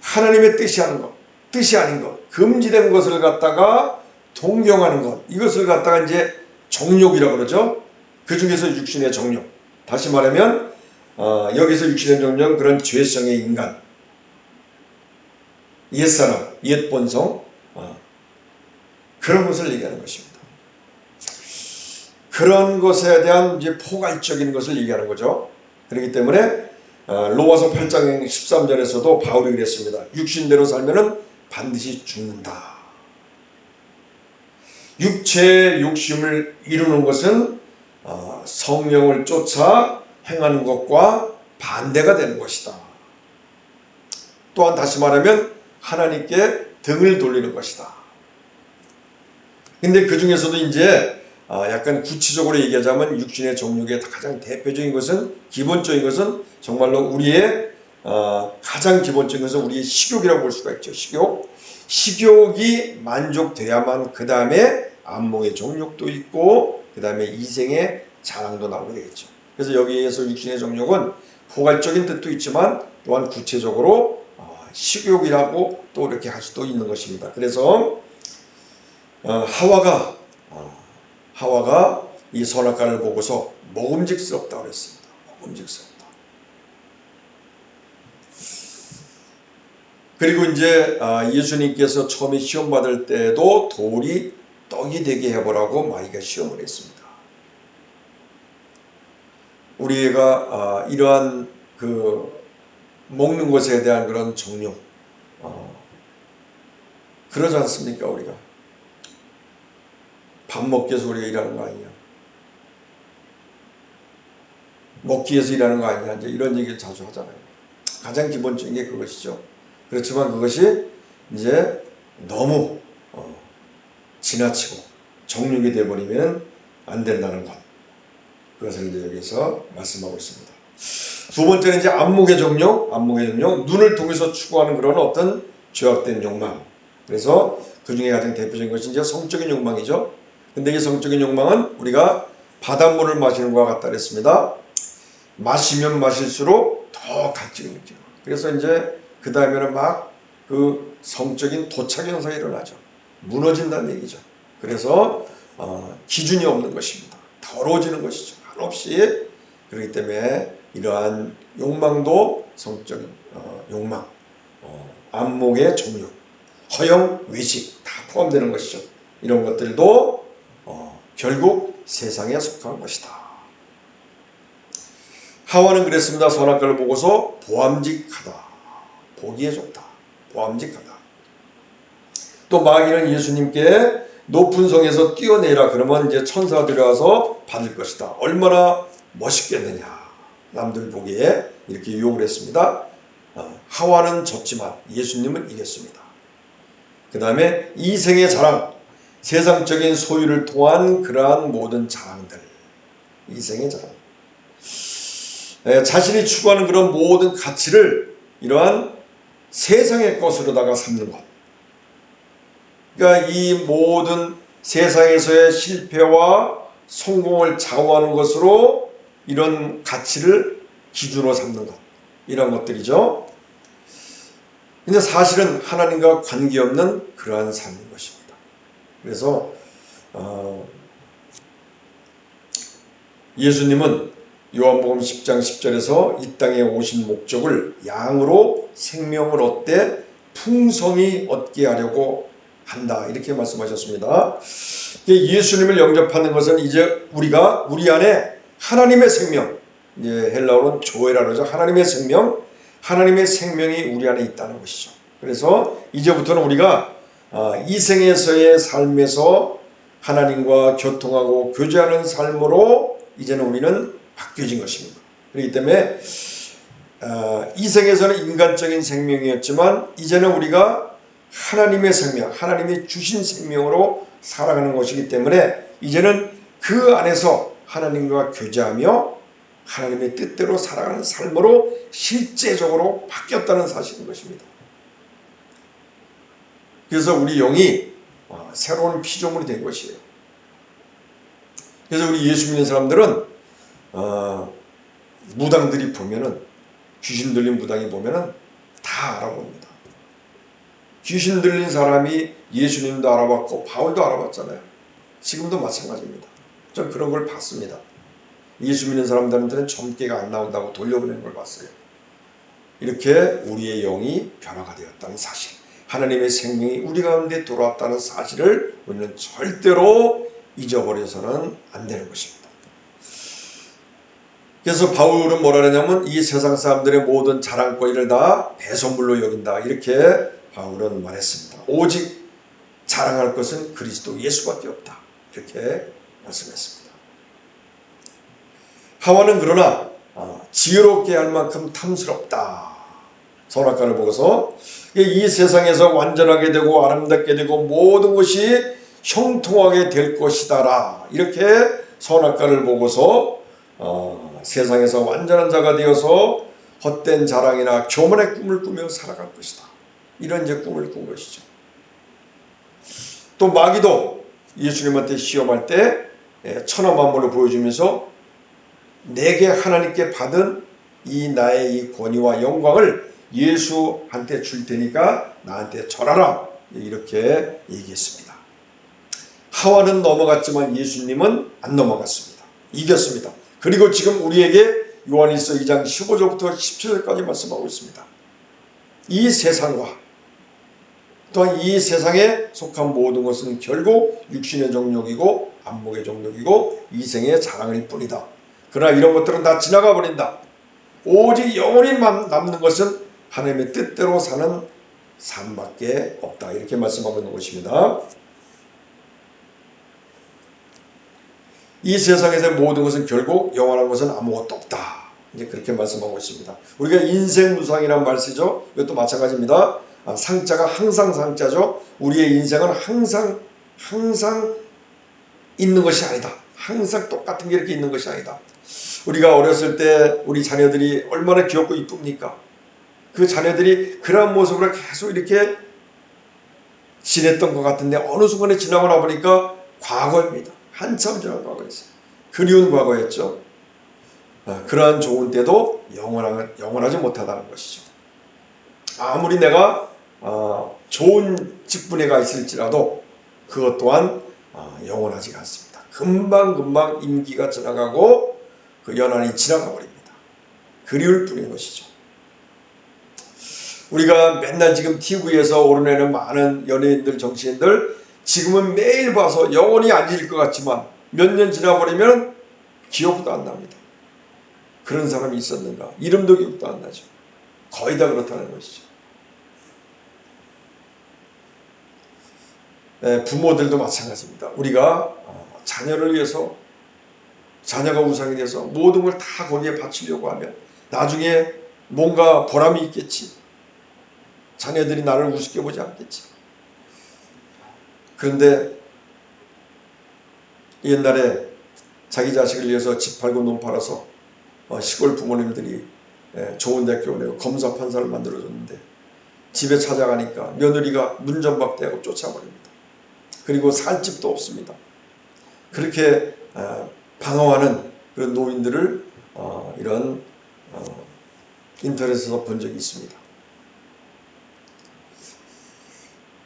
하나님의 뜻이 아닌 것, 금지된 것을 갖다가 동경하는 것, 이것을 갖다가 이제 정욕이라고 그러죠. 그 중에서 육신의 정욕, 다시 말하면 여기서 육신의 정욕은 그런 죄성의 인간, 옛사람, 옛본성, 그런 것을 얘기하는 것입니다. 그런 것에 대한 이제 포괄적인 것을 얘기하는 거죠. 그렇기 때문에 로마서 8장 13절에서도 바울이 그랬습니다. 육신대로 살면은 반드시 죽는다. 육체의 욕심을 이루는 것은 성령을 쫓아 행하는 것과 반대가 되는 것이다. 또한 다시 말하면 하나님께 등을 돌리는 것이다. 근데 그 중에서도 이제 약간 구체적으로 얘기하자면 육신의 정욕의 가장 대표적인 것은, 기본적인 것은 정말로 우리의 가장 기본적인 것은 우리의 식욕이라고 볼 수가 있죠. 식욕이 만족돼야만 그 다음에 안목의 정욕도 있고 그 다음에 이생의 자랑도 나오게 되겠죠. 그래서 여기에서 육신의 정욕은 포괄적인 뜻도 있지만 또한 구체적으로 식욕이라고 또 이렇게 할 수도 있는 것입니다. 그래서 하와가 이 선악과를 보고서 먹음직스럽다고 그랬습니다. 먹음직스럽다. 그리고 이제 예수님께서 처음에 시험 받을 때도 돌이 떡이 되게 해보라고 마귀가 시험을 했습니다. 우리가 이러한 먹는 것에 대한 그런 정욕, 그러지 않습니까? 우리가 밥 먹기 위해서 우리가 일하는 거 아니냐, 먹기 위해서 일하는 거 아니냐, 이제 이런 얘기를 자주 하잖아요. 가장 기본적인 게 그것이죠. 그렇지만 그것이 이제 너무 지나치고 정욕이 되어버리면 안 된다는 것, 그것을 이제 여기서 말씀하고 있습니다. 두 번째는 이제 안목의 정욕, 눈을 통해서 추구하는 그런 어떤 죄악된 욕망. 그래서 그 중에 가장 대표적인 것이 이제 성적인 욕망이죠. 근데 이 성적인 욕망은 우리가 바닷물을 마시는 것과 같다 그랬습니다. 마시면 마실수록 더 갈증이 느껴요. 그래서 이제 그 다음에는 막 그 성적인 도착 현상이 일어나죠. 무너진다는 얘기죠. 그래서 기준이 없는 것입니다. 더러워지는 것이죠. 한없이. 그렇기 때문에 이러한 욕망도 성적인 욕망, 안목의 종류, 허영, 외식 다 포함되는 것이죠. 이런 것들도 결국 세상에 속한 것이다. 하와는 그랬습니다. 선악과를 보고서 보암직하다. 보기에 좋다. 보암직하다. 또 마귀는 예수님께 높은 성에서 뛰어내라 그러면 이제 천사들이 와서 받을 것이다. 얼마나 멋있겠느냐. 남들 보기에 이렇게 유혹을 했습니다. 하와는 졌지만 예수님은 이겼습니다. 그 다음에 이생의 자랑, 세상적인 소유를 통한 그러한 모든 자랑들. 이생의 자랑. 자신이 추구하는 그런 모든 가치를 이러한 세상의 것으로다가 삼는 것. 그러니까 이 모든 세상에서의 실패와 성공을 좌우하는 것으로 이런 가치를 기준으로 삼는 것. 이런 것들이죠. 근데 사실은 하나님과 관계없는 그러한 삶인 것입니다. 그래서 예수님은 요한복음 10장 10절에서 이 땅에 오신 목적을 양으로 생명을 얻되 풍성히 얻게 하려고 한다. 이렇게 말씀하셨습니다. 예수님을 영접하는 것은 이제 우리가 우리 안에 하나님의 생명, 헬라어로는 조에라 그러죠. 하나님의 생명, 하나님의 생명이 우리 안에 있다는 것이죠. 그래서 이제부터는 우리가 이 생에서의 삶에서 하나님과 교통하고 교제하는 삶으로 이제는 우리는 바뀌어진 것입니다. 그렇기 때문에 이 생에서는 인간적인 생명이었지만 이제는 우리가 하나님의 생명, 하나님이 주신 생명으로 살아가는 것이기 때문에 이제는 그 안에서 하나님과 교제하며 하나님의 뜻대로 살아가는 삶으로 실제적으로 바뀌었다는 사실인 것입니다. 그래서 우리 영이 새로운 피조물이 된 것이에요. 그래서 우리 예수 믿는 사람들은 무당들이 보면은, 귀신 들린 무당이 보면은 다 알아봅니다. 귀신 들린 사람이 예수님도 알아봤고 바울도 알아봤잖아요. 지금도 마찬가지입니다. 전 그런 걸 봤습니다. 예수 믿는 사람들한테는 점괘가 안 나온다고 돌려보내는 걸 봤어요. 이렇게 우리의 영이 변화가 되었다는 사실, 하나님의 생명이 우리 가운데 돌아왔다는 사실을 우리는 절대로 잊어버려서는 안 되는 것입니다. 그래서 바울은 뭐라 하냐면 이 세상 사람들의 모든 자랑거리를 다 배설물로 여긴다. 이렇게 바울은 말했습니다. 오직 자랑할 것은 그리스도 예수밖에 없다. 이렇게 말씀했습니다. 하와는 그러나 지혜롭게 할 만큼 탐스럽다. 선악과를 보고서 이 세상에서 완전하게 되고 아름답게 되고 모든 것이 형통하게 될 것이다라. 이렇게 선악과를 보고서 세상에서 완전한 자가 되어서 헛된 자랑이나 교만의 꿈을 꾸며 살아갈 것이다. 이런 이제 꿈을 꾼 것이죠. 또 마귀도 예수님한테 시험할 때 천하만물을 보여주면서 내게 하나님께 받은 이 나의 이 권위와 영광을 예수한테 줄 테니까 나한테 절하라. 이렇게 얘기했습니다. 하와는 넘어갔지만 예수님은 안 넘어갔습니다. 이겼습니다. 그리고 지금 우리에게 요한일서 2장 15절부터 17절까지 말씀하고 있습니다. 이 세상과 또한 이 세상에 속한 모든 것은 결국 육신의 정욕이고 안목의 정욕이고 이생의 자랑일 뿐이다. 그러나 이런 것들은 다 지나가 버린다. 오직 영원히 남는 것은 하나님의 뜻대로 사는 삶밖에 없다. 이렇게 말씀하고 있는 것입니다. 이 세상에서의 모든 것은 결국 영원한 것은 아무것도 없다. 이제 그렇게 말씀하고 있습니다. 우리가 인생무상이라는 말 쓰죠. 이것도 마찬가지입니다. 상자가 항상 상자죠. 우리의 인생은 항상 있는 것이 아니다. 항상 똑같은 게 이렇게 있는 것이 아니다. 우리가 어렸을 때 우리 자녀들이 얼마나 귀엽고 이쁩니까? 그 자녀들이 그런 모습으로 계속 이렇게 지냈던 것 같은데 어느 순간에 지나고 나보니까 과거입니다. 한참 지난 과거였어요. 그리운 과거였죠. 그러한 좋은 때도 영원하지 못하다는 것이죠. 아무리 내가 좋은 직분에 가 있을지라도 그것 또한 영원하지 않습니다. 금방금방 임기가 지나가고 그 연한이 지나가 버립니다. 그리울 뿐인 것이죠. 우리가 맨날 지금 TV에서 오르내는 많은 연예인들, 정치인들 지금은 매일 봐서 영원히 안 잊을 것 같지만 몇 년 지나버리면 기억도 안 납니다. 그런 사람이 있었는가? 이름도 기억도 안 나죠. 거의 다 그렇다는 것이죠. 부모들도 마찬가지입니다. 우리가 자녀를 위해서, 자녀가 우상이 돼서 모든 걸 다 거기에 바치려고 하면 나중에 뭔가 보람이 있겠지. 자녀들이 나를 우습게 보지 않겠지. 그런데 옛날에 자기 자식을 위해서 집 팔고 논 팔아서 시골 부모님들이 좋은 대학교 보내고 검사 판사를 만들어줬는데 집에 찾아가니까 며느리가 문전박대하고 쫓아버립니다. 그리고 살 집도 없습니다. 그렇게 방황하는 그런 노인들을 이런 인터넷에서 본 적이 있습니다.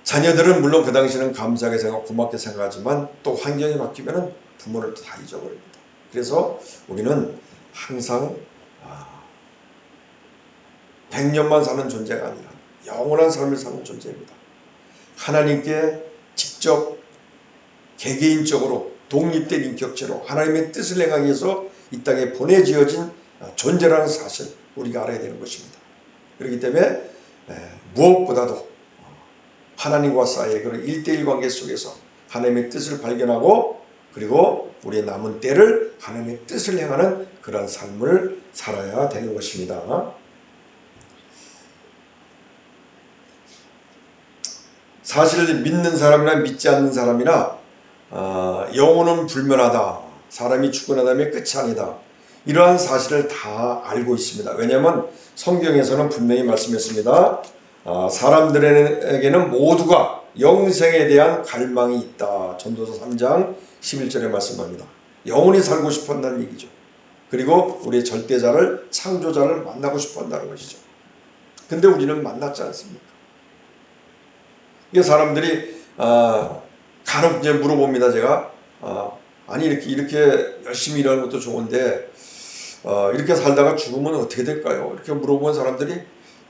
자녀들은 물론 그 당시에는 감사하게 생각하고 고맙게 생각하지만 또 환경이 바뀌면 부모를 또 다 잊어버립니다. 그래서 우리는 항상 100년만 사는 존재가 아니라 영원한 삶을 사는 존재입니다. 하나님께 직접 개개인적으로 독립된 인격체로 하나님의 뜻을 행하기 위해서 이 땅에 보내지어진 존재라는 사실 우리가 알아야 되는 것입니다. 그렇기 때문에 무엇보다도 하나님과 사이의 그런 1:1 관계 속에서 하나님의 뜻을 발견하고 그리고 우리의 남은 때를 하나님의 뜻을 행하는 그런 삶을 살아야 되는 것입니다. 사실 믿는 사람이나 믿지 않는 사람이나 영혼은 불면하다. 사람이 죽고 난 다음에 끝이 아니다. 이러한 사실을 다 알고 있습니다. 왜냐하면 성경에서는 분명히 말씀했습니다. 사람들에게는 모두가 영생에 대한 갈망이 있다. 전도서 3장 11절에 말씀합니다. 영원히 살고 싶어 한다는 얘기죠. 그리고 우리의 절대자를, 창조자를 만나고 싶어 한다는 것이죠. 근데 우리는 만났지 않습니까? 이게 사람들이 간혹 이제 물어봅니다. 제가 아니 이렇게 열심히 일하는 것도 좋은데 이렇게 살다가 죽으면 어떻게 될까요? 이렇게 물어보는 사람들이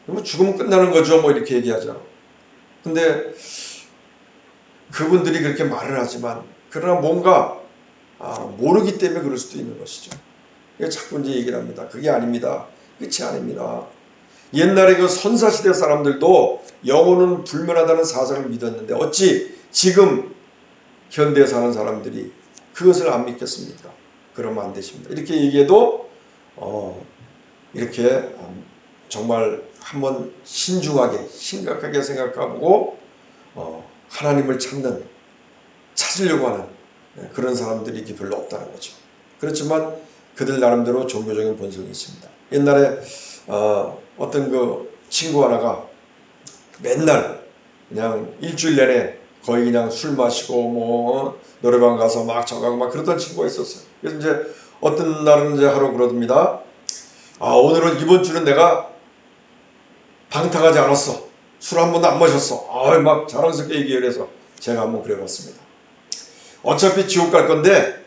뭐 죽으면 끝나는 거죠. 뭐 이렇게 얘기하죠. 근데 그분들이 그렇게 말을 하지만 그러나 뭔가 모르기 때문에 그럴 수도 있는 것이죠. 자꾸 이제 얘기를 합니다. 그게 아닙니다. 끝이 아닙니다. 옛날에 그 선사시대 사람들도 영혼은 불면하다는 사상을 믿었는데 어찌 지금 현대에 사는 사람들이 그것을 안 믿겠습니까? 그러면 안 되십니다. 이렇게 얘기해도 이렇게 정말 한번 신중하게 심각하게 생각하고 하나님을 찾으려고 하는 그런 사람들이 이렇게 별로 없다는 거죠. 그렇지만 그들 나름대로 종교적인 본성이 있습니다. 옛날에 어떤 그 친구 하나가 맨날 그냥 일주일 내내 거의 그냥 술 마시고 뭐 노래방 가서 막 저가고 막 그러던 친구가 있었어요. 그래서 이제 어떤 날은 이제 하루 그러답니다. 오늘은 이번 주는 내가 방탕하지 않았어. 술 한 번도 안 마셨어. 막 자랑스럽게 얘기를 해서 제가 한번 그래봤습니다. 어차피 지옥 갈 건데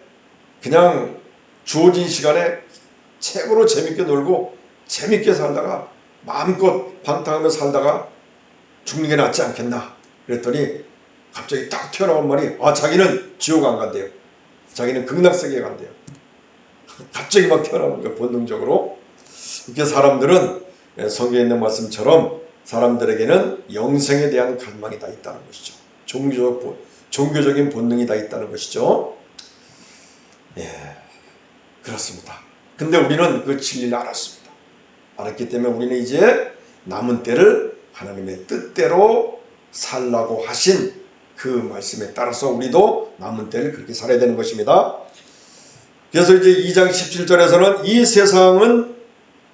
그냥 주어진 시간에 최고로 재밌게 놀고 재밌게 살다가 마음껏 방탕하며 살다가 죽는 게 낫지 않겠나. 그랬더니 갑자기 딱 튀어나온 말이 자기는 지옥 안 간대요. 자기는 극락세계에 간대요. 갑자기 막 튀어나오는 거예요. 본능적으로. 이렇게 사람들은 성경에 있는 말씀처럼 사람들에게는 영생에 대한 갈망이 다 있다는 것이죠. 종교적인 본능이 다 있다는 것이죠. 그렇습니다. 근데 우리는 그 진리를 알았습니다. 알았기 때문에 우리는 이제 남은 때를 하나님의 뜻대로 살라고 하신 그 말씀에 따라서 우리도 남은 때를 그렇게 살아야 되는 것입니다. 그래서 이제 2장 17절에서는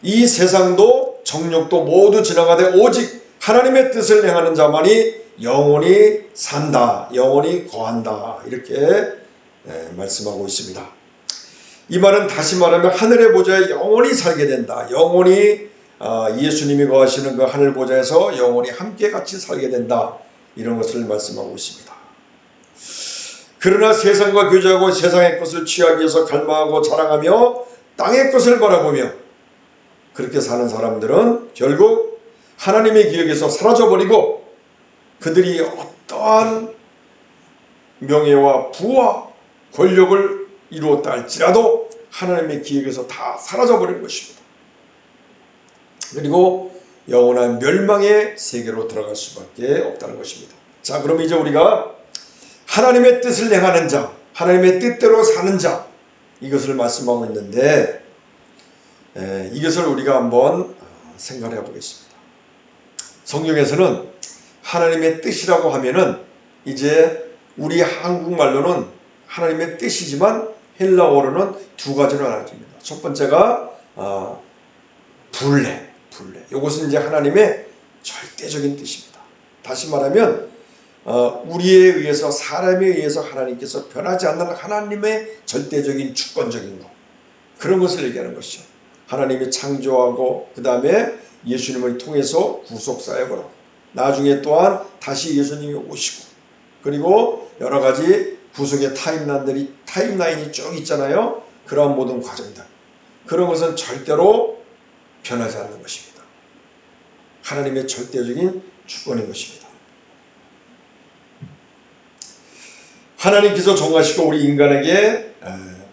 이 세상도 정욕도 모두 지나가되 오직 하나님의 뜻을 행하는 자만이 영원히 산다, 영원히 거한다, 이렇게 말씀하고 있습니다. 이 말은 다시 말하면 하늘의 보좌에 영원히 살게 된다. 영원히 예수님이 거하시는 그 하늘 보좌에서 영원히 함께 같이 살게 된다. 이런 것을 말씀하고 있습니다. 그러나 세상과 교제하고 세상의 것을 취하기 위해서 갈망하고 자랑하며 땅의 것을 바라보며 그렇게 사는 사람들은 결국 하나님의 기억에서 사라져버리고 그들이 어떠한 명예와 부와 권력을 이루었다 할지라도 하나님의 기억에서 다 사라져버린 것입니다. 그리고 영원한 멸망의 세계로 들어갈 수밖에 없다는 것입니다. 자, 그럼 이제 우리가 하나님의 뜻을 행하는 자, 하나님의 뜻대로 사는 자, 이것을 말씀하고 있는데 이것을 우리가 한번 생각해 보겠습니다. 성경에서는 하나님의 뜻이라고 하면은 이제 우리 한국말로는 하나님의 뜻이지만 헬라어로는 두 가지로 나눠집니다. 첫 번째가 불례. 이것은 이제 하나님의 절대적인 뜻입니다. 다시 말하면 우리에 의해서, 사람에 의해서 하나님께서 변하지 않는 하나님의 절대적인 주권적인 것, 그런 것을 얘기하는 것이죠. 하나님이 창조하고 그 다음에 예수님을 통해서 구속사역을 하고 나중에 또한 다시 예수님이 오시고 그리고 여러 가지 구속의 타임라인이 쭉 있잖아요. 그러한 모든 과정들, 그런 것은 절대로 변하지 않는 것입니다. 하나님의 절대적인 주권인 것입니다. 하나님께서 정하시고 우리 인간에게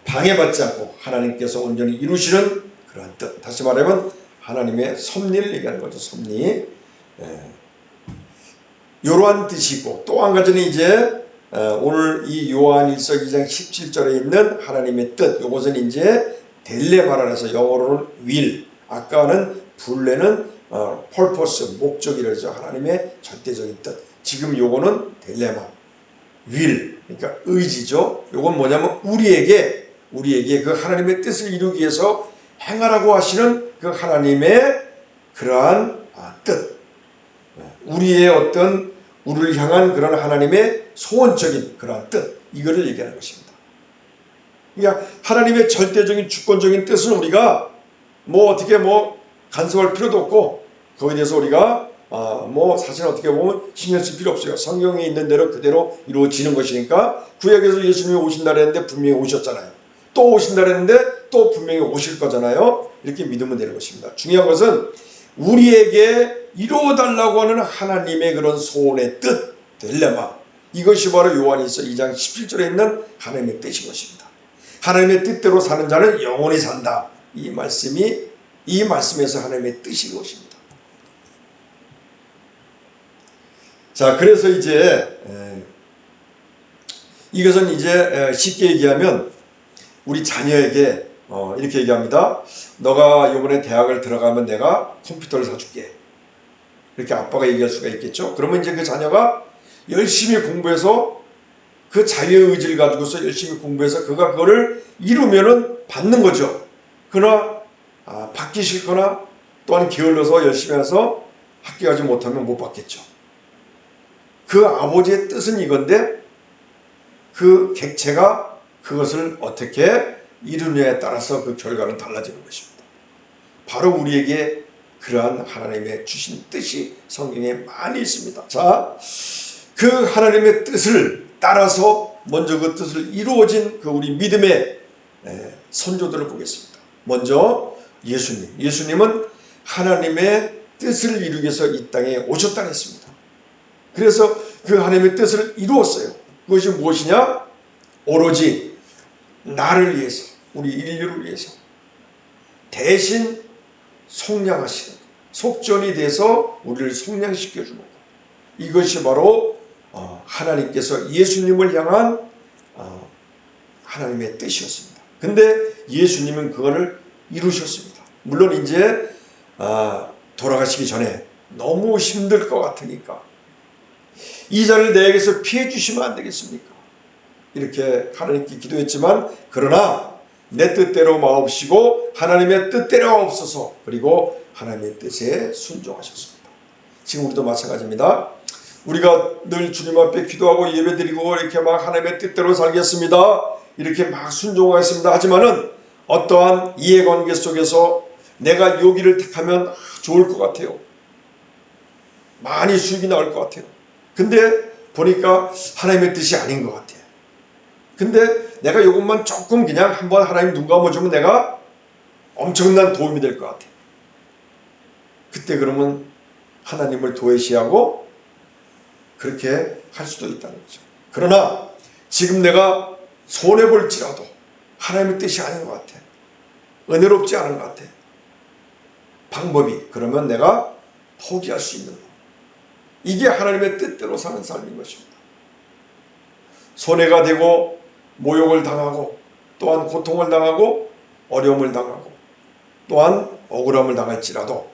방해받지 않고 하나님께서 온전히 이루시는 그러한 뜻, 다시 말하면 하나님의 섭리를 얘기하는 거죠. 섭리. 이러한 뜻이 있고 또 한 가지는 이제 오늘 이 요한일서 2장 17절에 있는 하나님의 뜻, 이것은 이제 델레마라 해서 영어로는 will, 아까는 불레는 purpose, 목적이라죠. 하나님의 절대적인 뜻. 지금 요거는 델레마, will, 그러니까 의지죠. 요건 뭐냐면 우리에게 그 하나님의 뜻을 이루기 위해서 행하라고 하시는 그 하나님의 그러한 뜻, 우리의 어떤 우리를 향한 그런 하나님의 소원적인 그러한 뜻, 이거를 얘기하는 것입니다. 그러니까 하나님의 절대적인 주권적인 뜻은 우리가 어떻게 간섭할 필요도 없고 거기에 대해서 우리가 사실 어떻게 보면 신경 쓸 필요 없어요. 성경에 있는 대로 그대로 이루어지는 것이니까. 구약에서 예수님이 오신다 그랬는데 분명히 오셨잖아요. 또 오신다 그랬는데 또 분명히 오실 거잖아요. 이렇게 믿으면 되는 것입니다. 중요한 것은 우리에게 이루어달라고 하는 하나님의 그런 소원의 뜻, 딜레마, 이것이 바로 요한일서 2장 17절에 있는 하나님의 뜻인 것입니다. 하나님의 뜻대로 사는 자는 영원히 산다. 이 말씀에서 하나님의 뜻인 것입니다. 자, 그래서 이제 이것은 이제 쉽게 얘기하면 우리 자녀에게 이렇게 얘기합니다. 너가 이번에 대학을 들어가면 내가 컴퓨터를 사줄게. 이렇게 아빠가 얘기할 수가 있겠죠. 그러면 이제 그 자녀가 열심히 공부해서 그 자유의 의지를 가지고서 열심히 공부해서 그가 그거를 이루면은 받는 거죠. 그러나 받기 싫거나 또한 게을러서 열심히 해서 합격하지 못하면 못 받겠죠. 그 아버지의 뜻은 이건데 그 객체가 그것을 어떻게 이루느냐에 따라서 그 결과는 달라지는 것입니다. 바로 우리에게 그러한 하나님의 주신 뜻이 성경에 많이 있습니다. 자, 그 하나님의 뜻을 따라서 먼저 그 뜻을 이루어진 그 우리 믿음의 선조들을 보겠습니다. 먼저 예수님은 하나님의 뜻을 이루기 위해서 이 땅에 오셨다고 했습니다. 그래서 그 하나님의 뜻을 이루었어요. 그것이 무엇이냐? 오로지 나를 위해서, 우리 인류를 위해서 대신 속량하시는, 속전이 돼서 우리를 속량시켜 주는 것. 이것이 바로 하나님께서 예수님을 향한 하나님의 뜻이었습니다. 근데 예수님은 그거를 이루셨습니다. 물론 이제 돌아가시기 전에 너무 힘들 것 같으니까 이 자를 내게서 피해 주시면 안 되겠습니까? 이렇게 하나님께 기도했지만, 그러나 내 뜻대로 마옵시고 하나님의 뜻대로 없어서 그리고 하나님의 뜻에 순종하셨습니다. 지금 우리도 마찬가지입니다. 우리가 늘 주님 앞에 기도하고 예배드리고 이렇게 막 하나님의 뜻대로 살겠습니다. 이렇게 막 순종하겠습니다. 하지만은 어떠한 이해관계 속에서 내가 여기를 택하면 좋을 것 같아요. 많이 수익이 나올 것 같아요. 근데 보니까 하나님의 뜻이 아닌 것 같아요. 근데 내가 이것만 조금 그냥 한번 하나님 눈 감아주면 내가 엄청난 도움이 될 것 같아요. 그때 그러면 하나님을 도외시하고 그렇게 할 수도 있다는 거죠. 그러나 지금 내가 손해볼지라도 하나님의 뜻이 아닌 것 같아. 은혜롭지 않은 것 같아. 방법이 그러면 내가 포기할 수 있는 것. 이게 하나님의 뜻대로 사는 삶인 것입니다. 손해가 되고 모욕을 당하고 또한 고통을 당하고 어려움을 당하고 또한 억울함을 당할지라도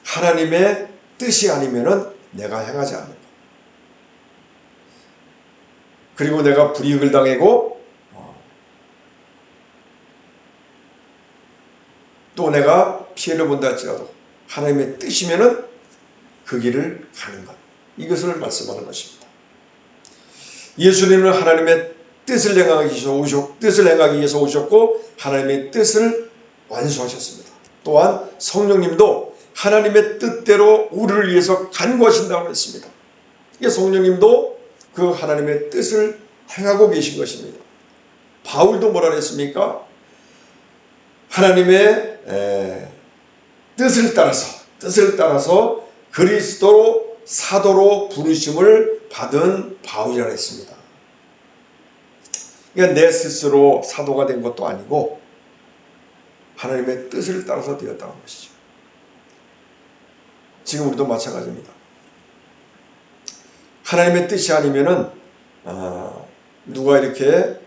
하나님의 뜻이 아니면은 내가 행하지 않는 것. 그리고 내가 불이익을 당하고 또 내가 피해를 본다 할지라도 하나님의 뜻이면은 그 길을 가는 것. 이것을 말씀하는 것입니다. 예수님은 하나님의 뜻을 행하기 위해서 오셨고 하나님의 뜻을 완수하셨습니다. 또한 성령님도 하나님의 뜻대로 우리를 위해서 간구하신다고 했습니다. 이게 성령님도 그 하나님의 뜻을 행하고 계신 것입니다. 바울도 뭐라 그랬습니까? 하나님의 뜻을 따라서 그리스도 사도로 부르심을 받은 바울이라 했습니다. 그러니까 내 스스로 사도가 된 것도 아니고 하나님의 뜻을 따라서 되었다는 것이죠. 지금 우리도 마찬가지입니다. 하나님의 뜻이 아니면은 누가 이렇게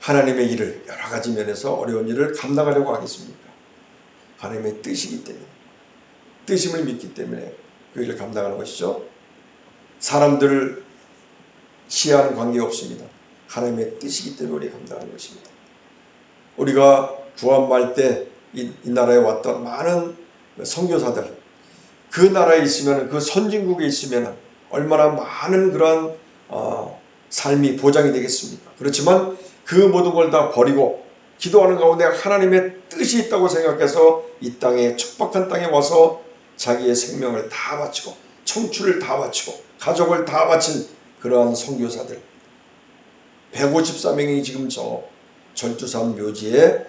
하나님의 일을 여러 가지 면에서 어려운 일을 감당하려고 하겠습니까? 하나님의 뜻이기 때문에 뜻임을 믿기 때문에 그 일을 감당하는 것이죠. 사람들을 시해하는 관계 없습니다. 하나님의 뜻이기 때문에 우리가 감당하는 것입니다. 우리가 구한말 때 이 나라에 왔던 많은 선교사들 그 나라에 있으면 그 선진국에 있으면 얼마나 많은 그런 삶이 보장이 되겠습니까? 그렇지만 그 모든 걸 다 버리고 기도하는 가운데 하나님의 뜻이 있다고 생각해서 이 땅에 척박한 땅에 와서 자기의 생명을 다 바치고 청춘을 다 바치고 가족을 다 바친 그러한 선교사들 154명이 지금 저 전투산 묘지에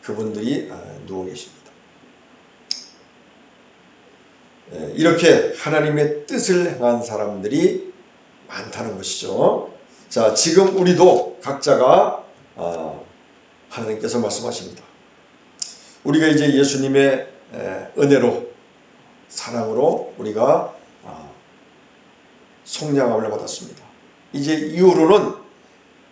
그분들이 누워 계십니다. 이렇게 하나님의 뜻을 행한 사람들이 많다는 것이죠. 자, 지금 우리도 각자가 하나님께서 말씀하십니다. 우리가 이제 예수님의 은혜로 사랑으로 우리가 속량함을 받았습니다. 이제 이후로는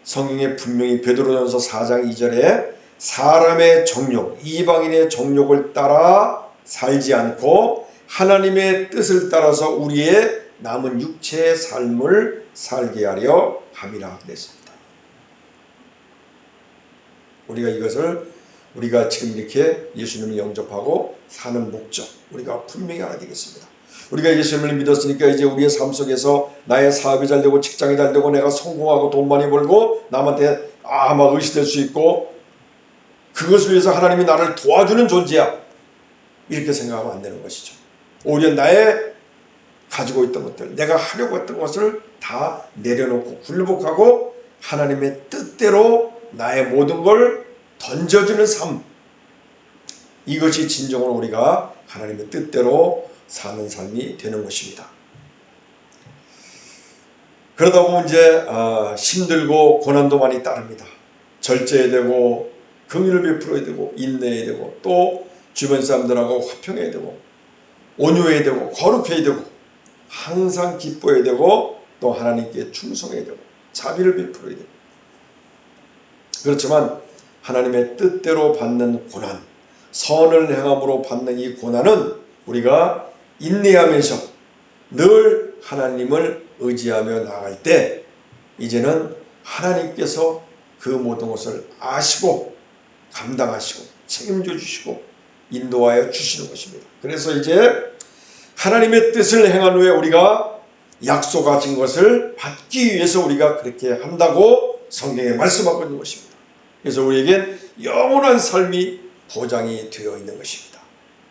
성경에 분명히 베드로전서 4장 2절에 사람의 정욕, 이방인의 정욕을 따라 살지 않고 하나님의 뜻을 따라서 우리의 남은 육체의 삶을 살게 하려 함이라 그랬습니다. 우리가 지금 이렇게 예수님을 영접하고 사는 목적 우리가 분명히 알아야 되겠습니다. 우리가 예수님을 믿었으니까 이제 우리의 삶 속에서 나의 사업이 잘 되고 직장이 잘 되고 내가 성공하고 돈 많이 벌고 남한테 막 의시될 수 있고 그것을 위해서 하나님이 나를 도와주는 존재야 이렇게 생각하면 안 되는 것이죠. 오히려 나의 가지고 있던 것들 내가 하려고 했던 것을 다 내려놓고 굴복하고 하나님의 뜻대로 나의 모든 걸 던져주는 삶 이것이 진정으로 우리가 하나님의 뜻대로 사는 삶이 되는 것입니다. 그러다 보면 이제 힘들고 고난도 많이 따릅니다. 절제해야 되고 긍휼을 베풀어야 되고 인내해야 되고 또 주변 사람들하고 화평해야 되고 온유해야 되고 거룩해야 되고 항상 기뻐해야 되고 또 하나님께 충성해야 되고 자비를 베풀어야 되고 그렇지만 하나님의 뜻대로 받는 고난 선을 행함으로 받는 이 고난은 우리가 인내하면서 늘 하나님을 의지하며 나아갈 때 이제는 하나님께서 그 모든 것을 아시고 감당하시고 책임져 주시고 인도하여 주시는 것입니다. 그래서 이제 하나님의 뜻을 행한 후에 우리가 약속하신 것을 받기 위해서 우리가 그렇게 한다고 성경에 말씀하고 있는 것입니다. 그래서 우리에겐 영원한 삶이 보장이 되어 있는 것입니다.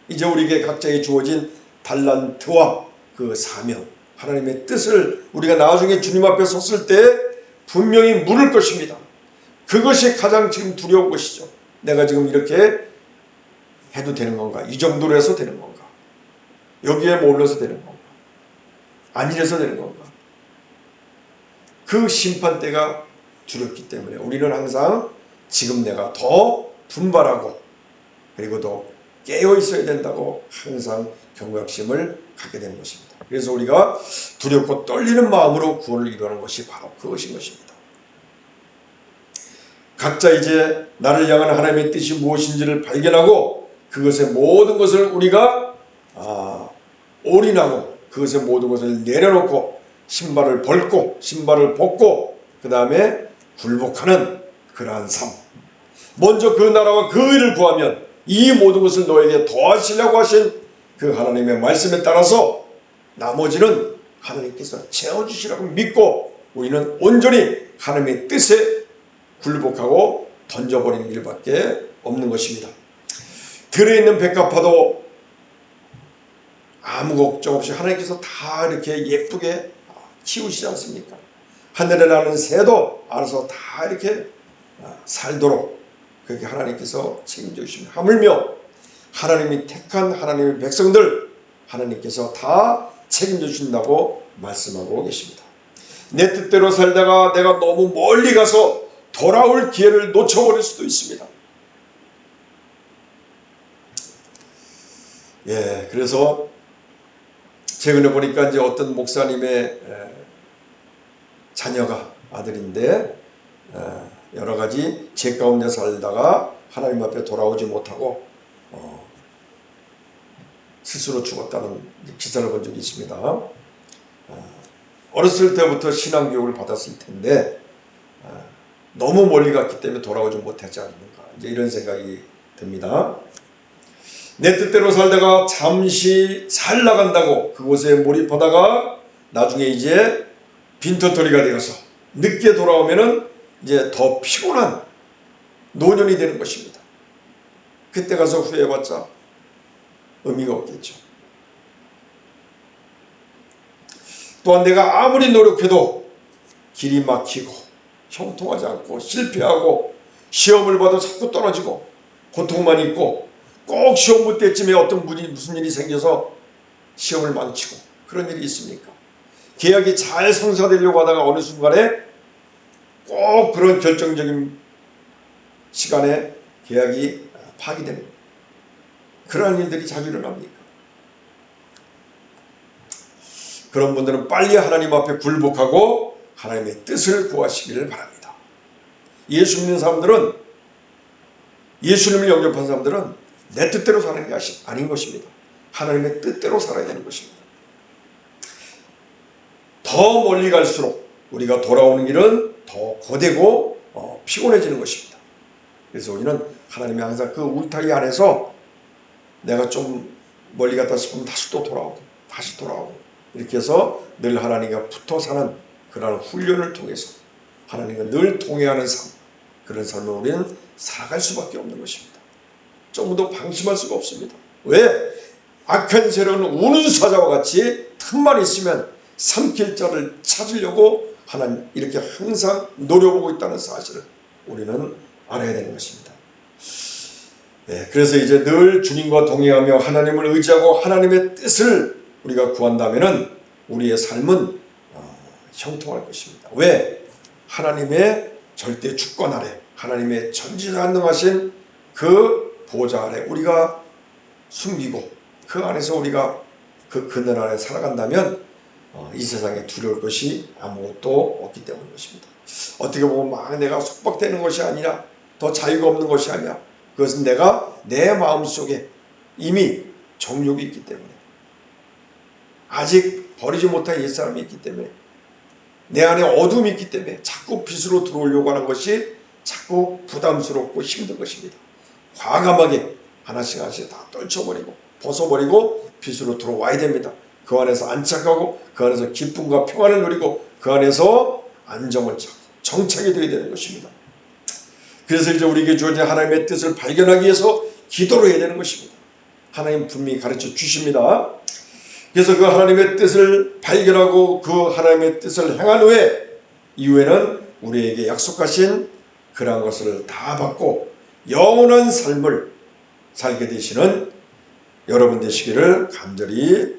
이제 우리에게 각자에 주어진 달란트와 그 사명, 하나님의 뜻을 우리가 나중에 주님 앞에 섰을 때 분명히 물을 것입니다. 그것이 가장 지금 두려운 것이죠. 내가 지금 이렇게 해도 되는 건가? 이 정도로 해서 되는 건가? 여기에 몰려서 되는 건가? 안 이래서 되는 건가? 그 심판대가 두렵기 때문에 우리는 항상 지금 내가 더 분발하고 그리고 더 깨어 있어야 된다고 항상 경각심을 갖게 되는 것입니다. 그래서 우리가 두렵고 떨리는 마음으로 구원을 이루는 것이 바로 그것인 것입니다. 각자 이제 나를 향한 하나님의 뜻이 무엇인지를 발견하고 그것의 모든 것을 우리가 올인하고 그것의 모든 것을 내려놓고 신발을 벗고 그 다음에 굴복하는 그러한 삶. 먼저 그 나라와 그 의를 구하면 이 모든 것을 너에게 더하시려고 하신 그 하나님의 말씀에 따라서 나머지는 하나님께서 채워주시라고 믿고 우리는 온전히 하나님의 뜻에 굴복하고 던져버리는 일밖에 없는 것입니다. 들에 있는 백합화도 아무 걱정 없이 하나님께서 다 이렇게 예쁘게 키우시지 않습니까? 하늘에 나는 새도 알아서 다 이렇게 살도록 그렇게 하나님께서 책임져 주십니다. 하물며 하나님이 택한 하나님의 백성들 하나님께서 다 책임져 주신다고 말씀하고 계십니다. 내 뜻대로 살다가 내가 너무 멀리 가서 돌아올 기회를 놓쳐버릴 수도 있습니다. 그래서 최근에 보니까 이제 어떤 목사님의 자녀가 아들인데 여러 가지 죄 가운데 살다가 하나님 앞에 돌아오지 못하고 스스로 죽었다는 기사를 본 적이 있습니다. 어렸을 때부터 신앙교육을 받았을 텐데 너무 멀리 갔기 때문에 돌아오지 못했지 않는가 이제 이런 생각이 듭니다. 내 뜻대로 살다가 잠시 잘 나간다고 그곳에 몰입하다가 나중에 이제 빈터터리가 되어서 늦게 돌아오면은 이제 더 피곤한 노년이 되는 것입니다. 그때 가서 후회해봤자 의미가 없겠죠. 또한 내가 아무리 노력해도 길이 막히고 형통하지 않고 실패하고 시험을 봐도 자꾸 떨어지고 고통만 있고 꼭 시험 볼 때쯤에 무슨 일이 생겨서 시험을 망치고 그런 일이 있습니까? 계약이 잘 성사되려고 하다가 어느 순간에 꼭 그런 결정적인 시간에 계약이 파기되는 그러한 일들이 자주 일어납니까? 그런 분들은 빨리 하나님 앞에 굴복하고 하나님의 뜻을 구하시기를 바랍니다. 예수 믿는 사람들은 예수님을 영접한 사람들은 내 뜻대로 사는 게 아닌 것입니다. 하나님의 뜻대로 살아야 되는 것입니다. 더 멀리 갈수록 우리가 돌아오는 길은 더 고되고 피곤해지는 것입니다. 그래서 우리는 하나님이 항상 그 울타리 안에서 내가 좀 멀리 갔다 싶으면 다시 또 돌아오고 다시 돌아오고 이렇게 해서 늘 하나님과 붙어 사는 그런 훈련을 통해서 하나님과 늘 동행하는 삶 그런 삶을 우리는 살아갈 수밖에 없는 것입니다. 조금도 방심할 수가 없습니다. 왜? 악한 세력은 우는 사자와 같이 틈만 있으면 삼킬 자를 찾으려고 하나님 이렇게 항상 노려보고 있다는 사실을 우리는 알아야 되는 것입니다. 그래서 이제 늘 주님과 동행하며 하나님을 의지하고 하나님의 뜻을 우리가 구한다면 우리의 삶은 형통할 것입니다. 왜? 하나님의 절대 주권 아래 하나님의 전지전능하신 그 보좌 아래 우리가 숨기고 그 안에서 우리가 그 그늘 아래 살아간다면 이 세상에 두려울 것이 아무것도 없기 때문인 것입니다. 어떻게 보면 막 내가 속박되는 것이 아니라 더 자유가 없는 것이 아니라 그것은 내가 내 마음속에 이미 정욕이 있기 때문에 아직 버리지 못한 옛사람이 있기 때문에 내 안에 어둠이 있기 때문에 자꾸 빛으로 들어오려고 하는 것이 자꾸 부담스럽고 힘든 것입니다. 과감하게 하나씩 하나씩 다 떨쳐버리고 벗어버리고 빛으로 들어와야 됩니다. 그 안에서 안착하고 그 안에서 기쁨과 평안을 누리고 그 안에서 안정을 찾고 정착이 되어야 되는 것입니다. 그래서 이제 우리에게 주어진 하나님의 뜻을 발견하기 위해서 기도를 해야 되는 것입니다. 하나님 분명히 가르쳐 주십니다. 그래서 그 하나님의 뜻을 발견하고 그 하나님의 뜻을 행한 이후에는 우리에게 약속하신 그러한 것을 다 받고 영원한 삶을 살게 되시는 여러분 되시기를 간절히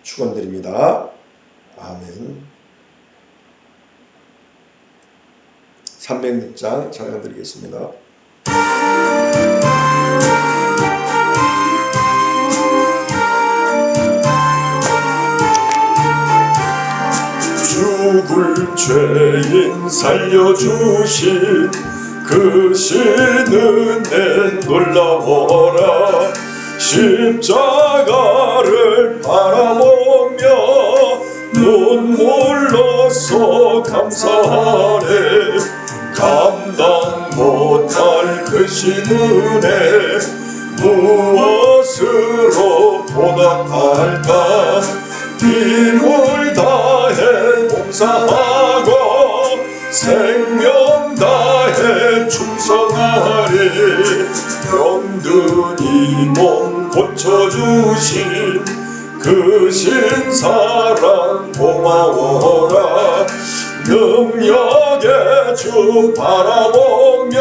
축원드립니다. 아멘. 306장 찬양드리겠습니다. 죽을 죄인 살려주신 그 신은혜 놀라워라. 십자가를 바라보며 눈물로써 감사하네. 감당 못할 그 신은혜 무엇으로 보답할까. 힘을 다해 봉사하고 생명 다해 충성하리. 병든 이 몸 고쳐주신 그 신사랑 고마워라. 능력의 주 바라보며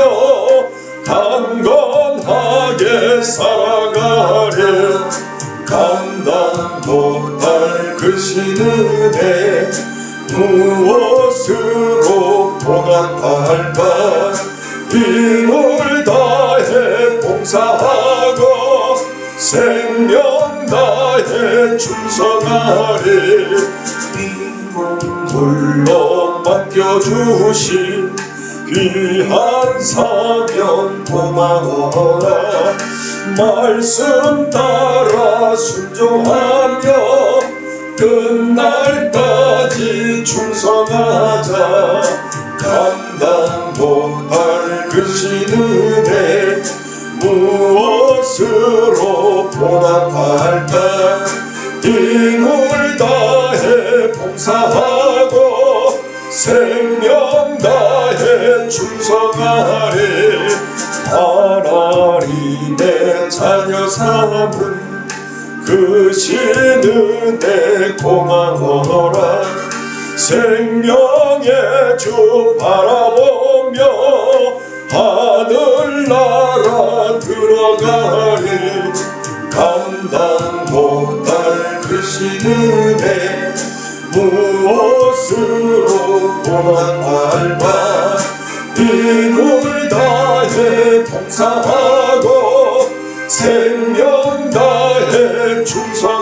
강건하게 살아가리. 감당 못할 그 신은혜 무엇으로 보답할까. 힘을 다해 봉사하고 생명 다해 충성하리. 홀로 맡겨주신 귀한 사명 고마워라. 말씀 따라 순종하며 끝날까지 충성하자. 감당 못할 그 신은혜 무엇으로 보답할까. 힘을 다해 봉사하고 생명 다해 충성하리. 하나님의 자녀 삼은 그 신은혜 고마워라. 생명의 주 바라보며 하늘나라 들어가리. 감당 못할 그 신은혜 무엇으로 보답할까. 힘을 다해 봉사하고 생명 다해 충성